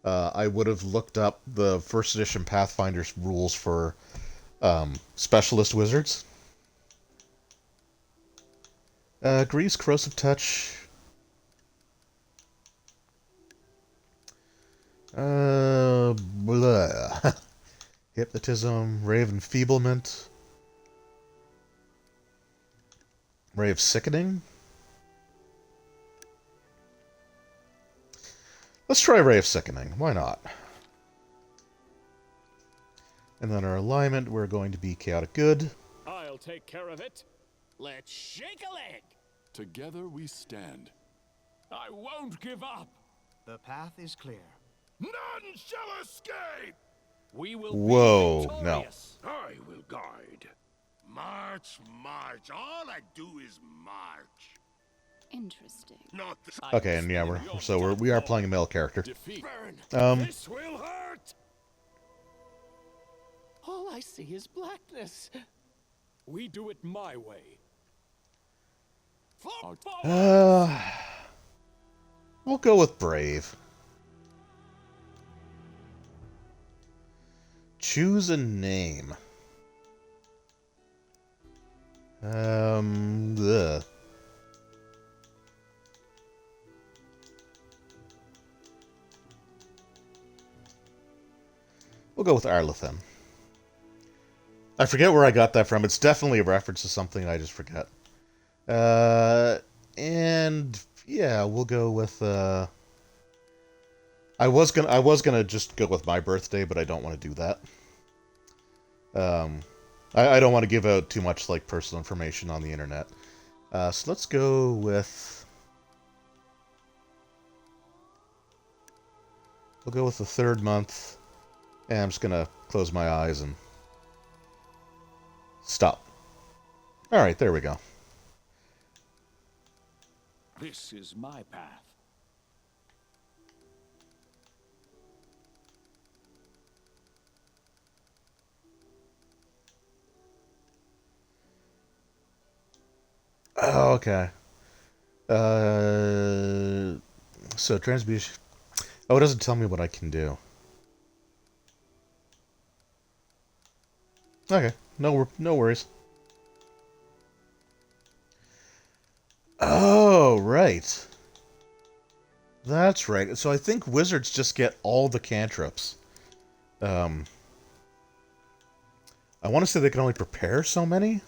I would have looked up the first edition Pathfinder's rules for specialist wizards. Grease, corrosive touch. Blah. Hypnotism, ray of enfeeblement, ray of sickening. Let's try Ray of Sickening. Why not? And then our alignment, we're going to be Chaotic Good. I'll take care of it. Let's shake a leg. Together we stand. I won't give up. The path is clear. None shall escape. We will Whoa, be no. victorious. I will guide. March, march. All I do is march. Interesting. Not the Okay, and yeah, we are playing a male character. Defeat. burn. This will hurt. All I see is blackness. We do it my way. Forward. We'll go with Brave. Choose a name. Ugh. We'll go with Arlethan. I forget where I got that from. It's definitely a reference to something I just forget. And yeah, we'll go with. I was gonna just go with my birthday, but I don't want to do that. I don't want to give out too much like personal information on the internet. So let's go with. We'll go with the 3rd month. And I'm just gonna close my eyes and stop. Alright, there we go. This is my path. Oh, okay. So transmutation. Oh, it doesn't tell me what I can do. Okay, no worries. Oh, right. That's right. So I think wizards just get all the cantrips. Um, I want to say they can only prepare so many.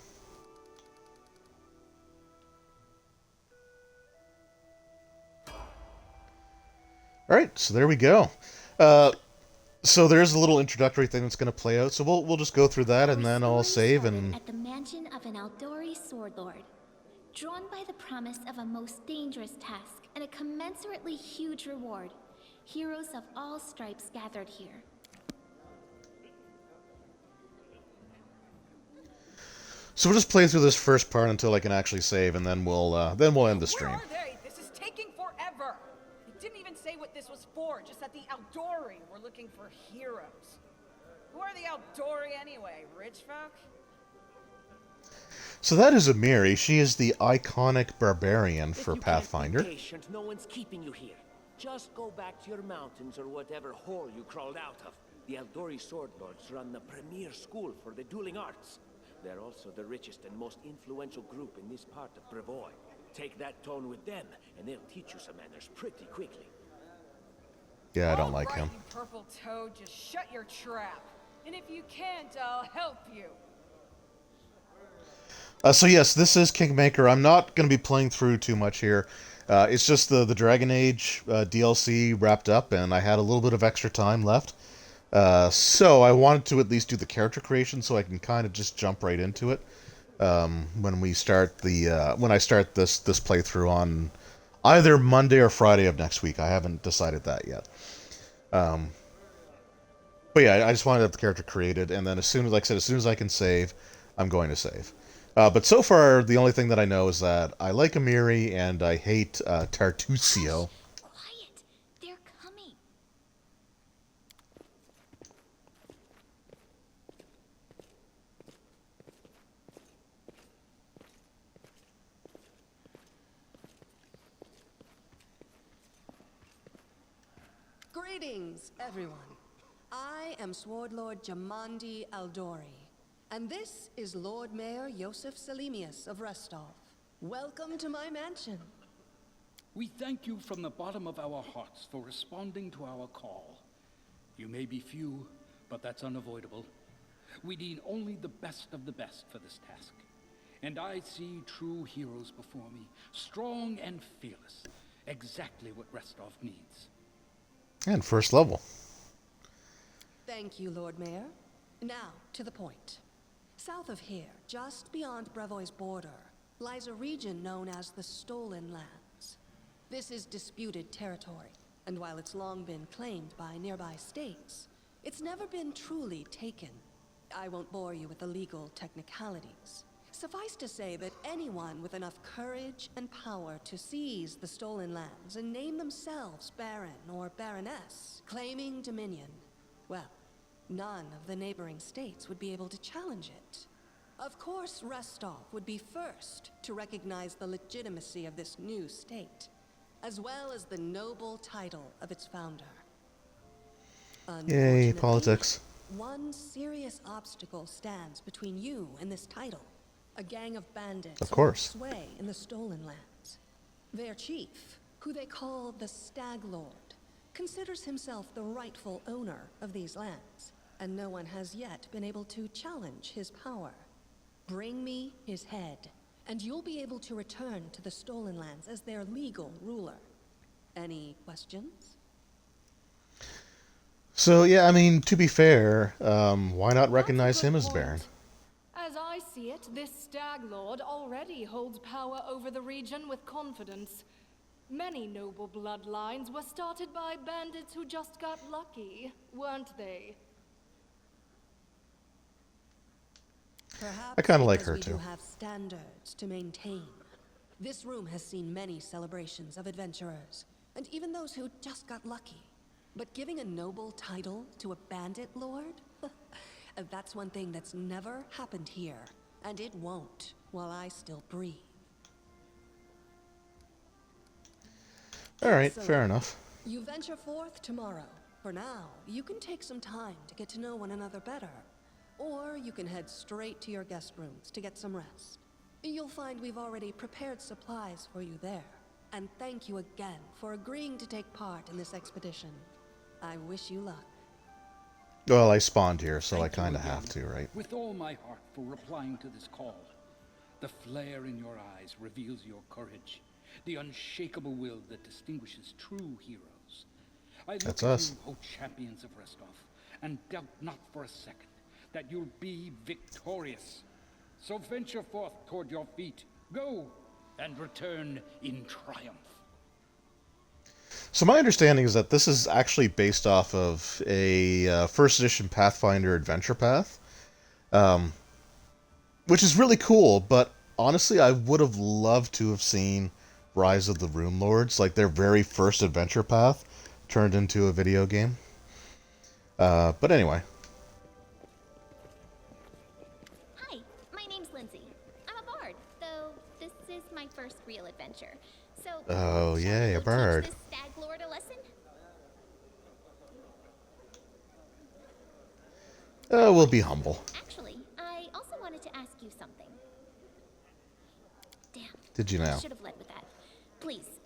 All right, so there we go. So there's a little introductory thing that's going to play out. So we'll just go through that, and then I'll save and. At the mansion of an Aldori sword lord, drawn by the promise of a most dangerous task and a commensurately huge reward, heroes of all stripes gathered here. So we'll just play through this first part until I can actually save, and then we'll end the stream. Where are they? This is taking forever. It didn't even say what this was for, just that the Aldori were looking for heroes. Who are the Aldori anyway? Rich folk? So that is Amiri. She is the iconic barbarian for Pathfinder. If you can't be patient, no one's keeping you here. Just go back to your mountains or whatever hole you crawled out of. The Aldori sword lords run the premier school for the dueling arts. They're also the richest and most influential group in this part of Brevoy. Take that tone with them, and they'll teach you some manners pretty quickly. Yeah, I don't like him. You purple toad, just shut your trap. And if you can't, I'll help you. So yes, this is Kingmaker. I'm not going to be playing through too much here. It's just the Dragon Age DLC wrapped up, and I had a little bit of extra time left. So I wanted to at least do the character creation, so I can kind of just jump right into it when I start this playthrough on either Monday or Friday of next week. I haven't decided that yet. But yeah, I just wanted to have the character created, and then as soon as I can save, I'm going to save. But so far, the only thing that I know is that I like Amiri and I hate Tartusio. Quiet! They're coming. Greetings, everyone. I am Sword Lord Jamandi Aldori, and this is Lord Mayor Yosef Selimius of Restov. Welcome to my mansion. We thank you from the bottom of our hearts for responding to our call. You may be few, but that's unavoidable. We need only the best of the best for this task. And I see true heroes before me, strong and fearless, exactly what Restov needs. And first level. Thank you, Lord Mayor. Now, to the point. South of here, just beyond Brevoy's border, lies a region known as the Stolen Lands. This is disputed territory, and while it's long been claimed by nearby states, it's never been truly taken. I won't bore you with the legal technicalities. Suffice to say that anyone with enough courage and power to seize the Stolen Lands and name themselves Baron or Baroness, claiming dominion, well, none of the neighboring states would be able to challenge it. Of course, Restov would be first to recognize the legitimacy of this new state, as well as the noble title of its founder. Yay, politics. One serious obstacle stands between you and this title. A gang of bandits Of course. who sway in the Stolen Lands. Their chief, who they call the Stag Lord, considers himself the rightful owner of these lands, and no one has yet been able to challenge his power. Bring me his head, and you'll be able to return to the Stolen Lands as their legal ruler. Any questions? So yeah, I mean, to be fair, why not recognize him as Baron? As I see it, this Stag Lord already holds power over the region with confidence. Many noble bloodlines were started by bandits who just got lucky, weren't they? Perhaps I kind of like because her we too. do have standards to maintain. This room has seen many celebrations of adventurers, and even those who just got lucky. But giving a noble title to a bandit lord? That's one thing that's never happened here, and it won't while I still breathe. Alright, So, fair enough. you venture forth tomorrow. For now, you can take some time to get to know one another better. Or you can head straight to your guest rooms to get some rest. You'll find we've already prepared supplies for you there. And thank you again for agreeing to take part in this expedition. I wish you luck. Well, I spawned here, so Thank I you kind of again, have to, right? With all my heart for replying to this call. The flare in your eyes reveals your courage, the unshakable will that distinguishes true heroes. I look That's at us. you, O champions of Restov, and doubt not for a second that you'll be victorious. So venture forth toward your feet, go, and return in triumph. So my understanding is that this is actually based off of a first edition Pathfinder adventure path, which is really cool. But honestly, I would have loved to have seen Rise of the Rune Lords, like their very first adventure path, turned into a video game. But anyway. Hi, my name's Lindsay. I'm a bard, though this is my first real adventure. So, Oh, shall yay, we a go bird. teach this stag lord a lesson? We'll be humble. Actually, I also wanted to ask you something. Damn. Did you I know? should have led with that. Please.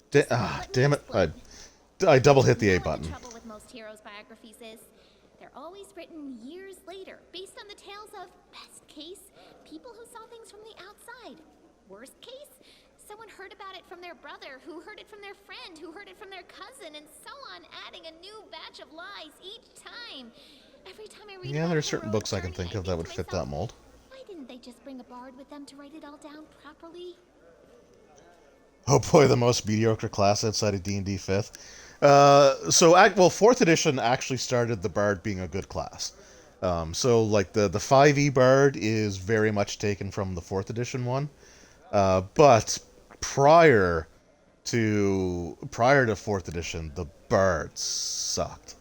Damn it. I double hit the A You know what button. the trouble with most heroes' biographies is? They're always written years later, based on the tales of, best case, people who saw things from the outside. Worst case, someone heard about it from their brother, who heard it from their friend, who heard it from their cousin, and so on, adding a new batch of lies each time. Every time I read Yeah, about there are a certain heroic books I can journey, think of that to would fit myself, that mold. why didn't they just bring a bard with them to write it all down properly? Oh boy, the most mediocre class outside of D&D 5th. Well, 4th edition actually started the Bard being a good class. So, like, the 5e Bard is very much taken from the 4th edition one. But prior to 4th edition, the Bards sucked.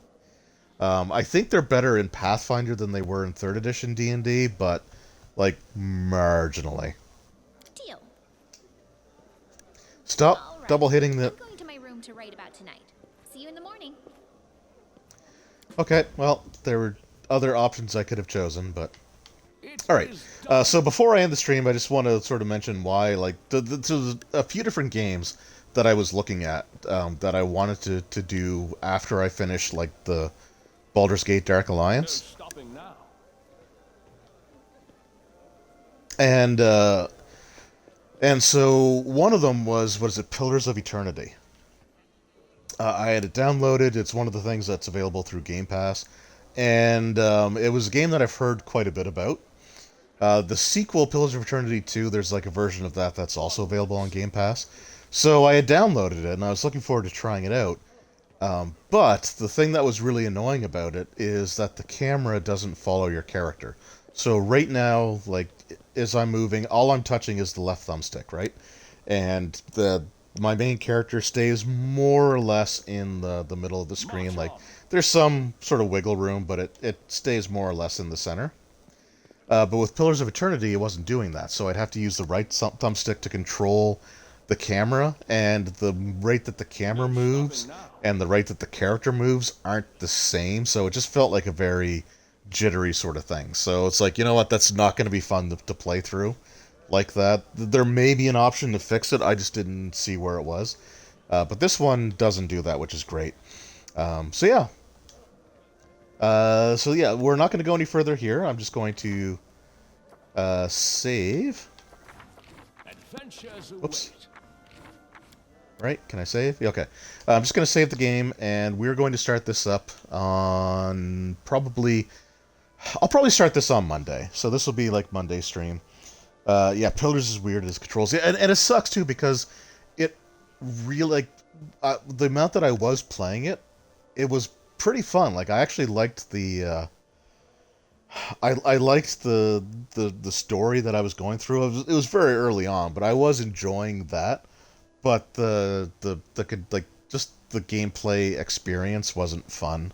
I think they're better in Pathfinder than they were in 3rd edition D&D, but, like, marginally. Deal. Stop All right. double hitting the... I'm going to my room to write about tonight. See you in the morning. Okay, well, there were other options I could have chosen, but... Alright, so before I end the stream, I just want to sort of mention why, like, there's a few different games that I was looking at that I wanted to do after I finished, like, the Baldur's Gate Dark Alliance. And so one of them was, what is it, Pillars of Eternity. I had it downloaded. It's one of the things that's available through Game Pass. And it was a game that I've heard quite a bit about. The sequel, Pillars of Eternity 2, there's like a version of that that's also available on Game Pass. So I had downloaded it, and I was looking forward to trying it out. But the thing that was really annoying about it is that the camera doesn't follow your character. So right now, like, as I'm moving, all I'm touching is the left thumbstick, right? And my main character stays more or less in the middle of the screen. Like, there's some sort of wiggle room, but it stays more or less in the center. But with Pillars of Eternity, it wasn't doing that, so I'd have to use the right thumbstick to control the camera, and the rate that the camera moves and the rate that the character moves aren't the same, so it just felt like a very jittery sort of thing. So it's like, you know what, that's not going to be fun to play through like that. There may be an option to fix it, I just didn't see where it was. But this one doesn't do that, which is great. So yeah, we're not going to go any further here. I'm just going to save. Oops. Right? Can I save? Yeah, okay. I'm just going to save the game, and we're going to start this up on I'll probably start this on Monday. So this will be like Monday stream. Yeah, Pillars is weird as controls. Yeah, and it sucks too, because it really, the amount that I was playing it was pretty fun. Like, I actually liked the I liked the story that I was going through. It was very early on, but I was enjoying that. But just the gameplay experience wasn't fun.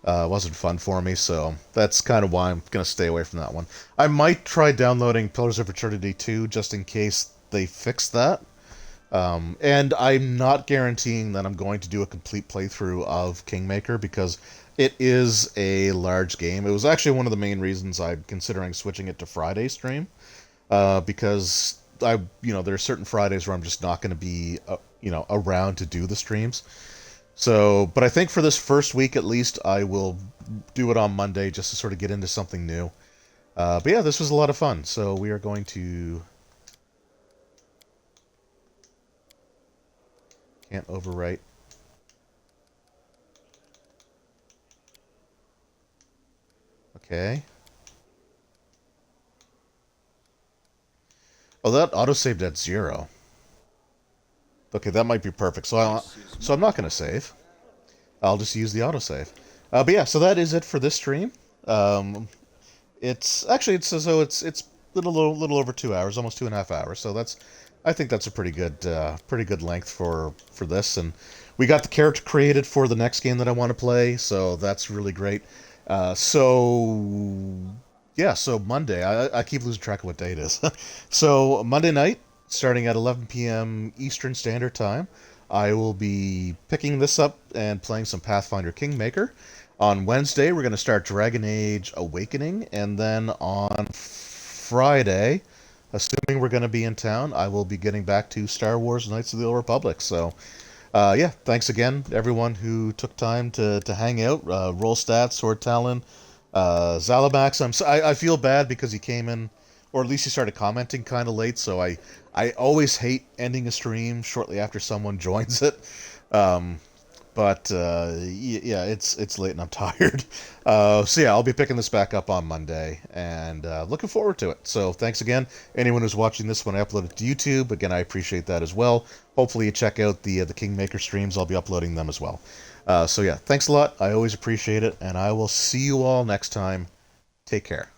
Wasn't fun for me, so that's kind of why I'm gonna stay away from that one. I might try downloading Pillars of Eternity 2 just in case they fix that. And I'm not guaranteeing that I'm going to do a complete playthrough of Kingmaker because it is a large game. It was actually one of the main reasons I'm considering switching it to Friday stream, because there are certain Fridays where I'm just not going to be, around to do the streams. So, but I think for this first week at least, I will do it on Monday just to sort of get into something new. But yeah, this was a lot of fun. So we are going to... Can't overwrite. Okay. Oh, that autosaved at 0. Okay, that might be perfect. So I'm not going to save. I'll just use the autosave. But yeah, so that is it for this stream. It's little over 2 hours, almost 2.5 hours. So I think that's a pretty good length for this. And we got the character created for the next game that I want to play, so that's really great. So Monday, I keep losing track of what day it is. So Monday night, starting at 11 p.m. Eastern Standard Time, I will be picking this up and playing some Pathfinder Kingmaker. On Wednesday, we're going to start Dragon Age Awakening, and then on Friday, assuming we're going to be in town, I will be getting back to Star Wars Knights of the Old Republic. So, yeah, thanks again, everyone who took time to hang out. Roll Stats, Sword Talon, Zalamax. I feel bad because he came in, or at least he started commenting kind of late, so I always hate ending a stream shortly after someone joins it. Yeah, it's late and I'm tired. So yeah, I'll be picking this back up on Monday, and looking forward to it. So thanks again. Anyone who's watching this when I upload it to YouTube, again, I appreciate that as well. Hopefully you check out the Kingmaker streams. I'll be uploading them as well. So yeah, thanks a lot. I always appreciate it, and I will see you all next time. Take care.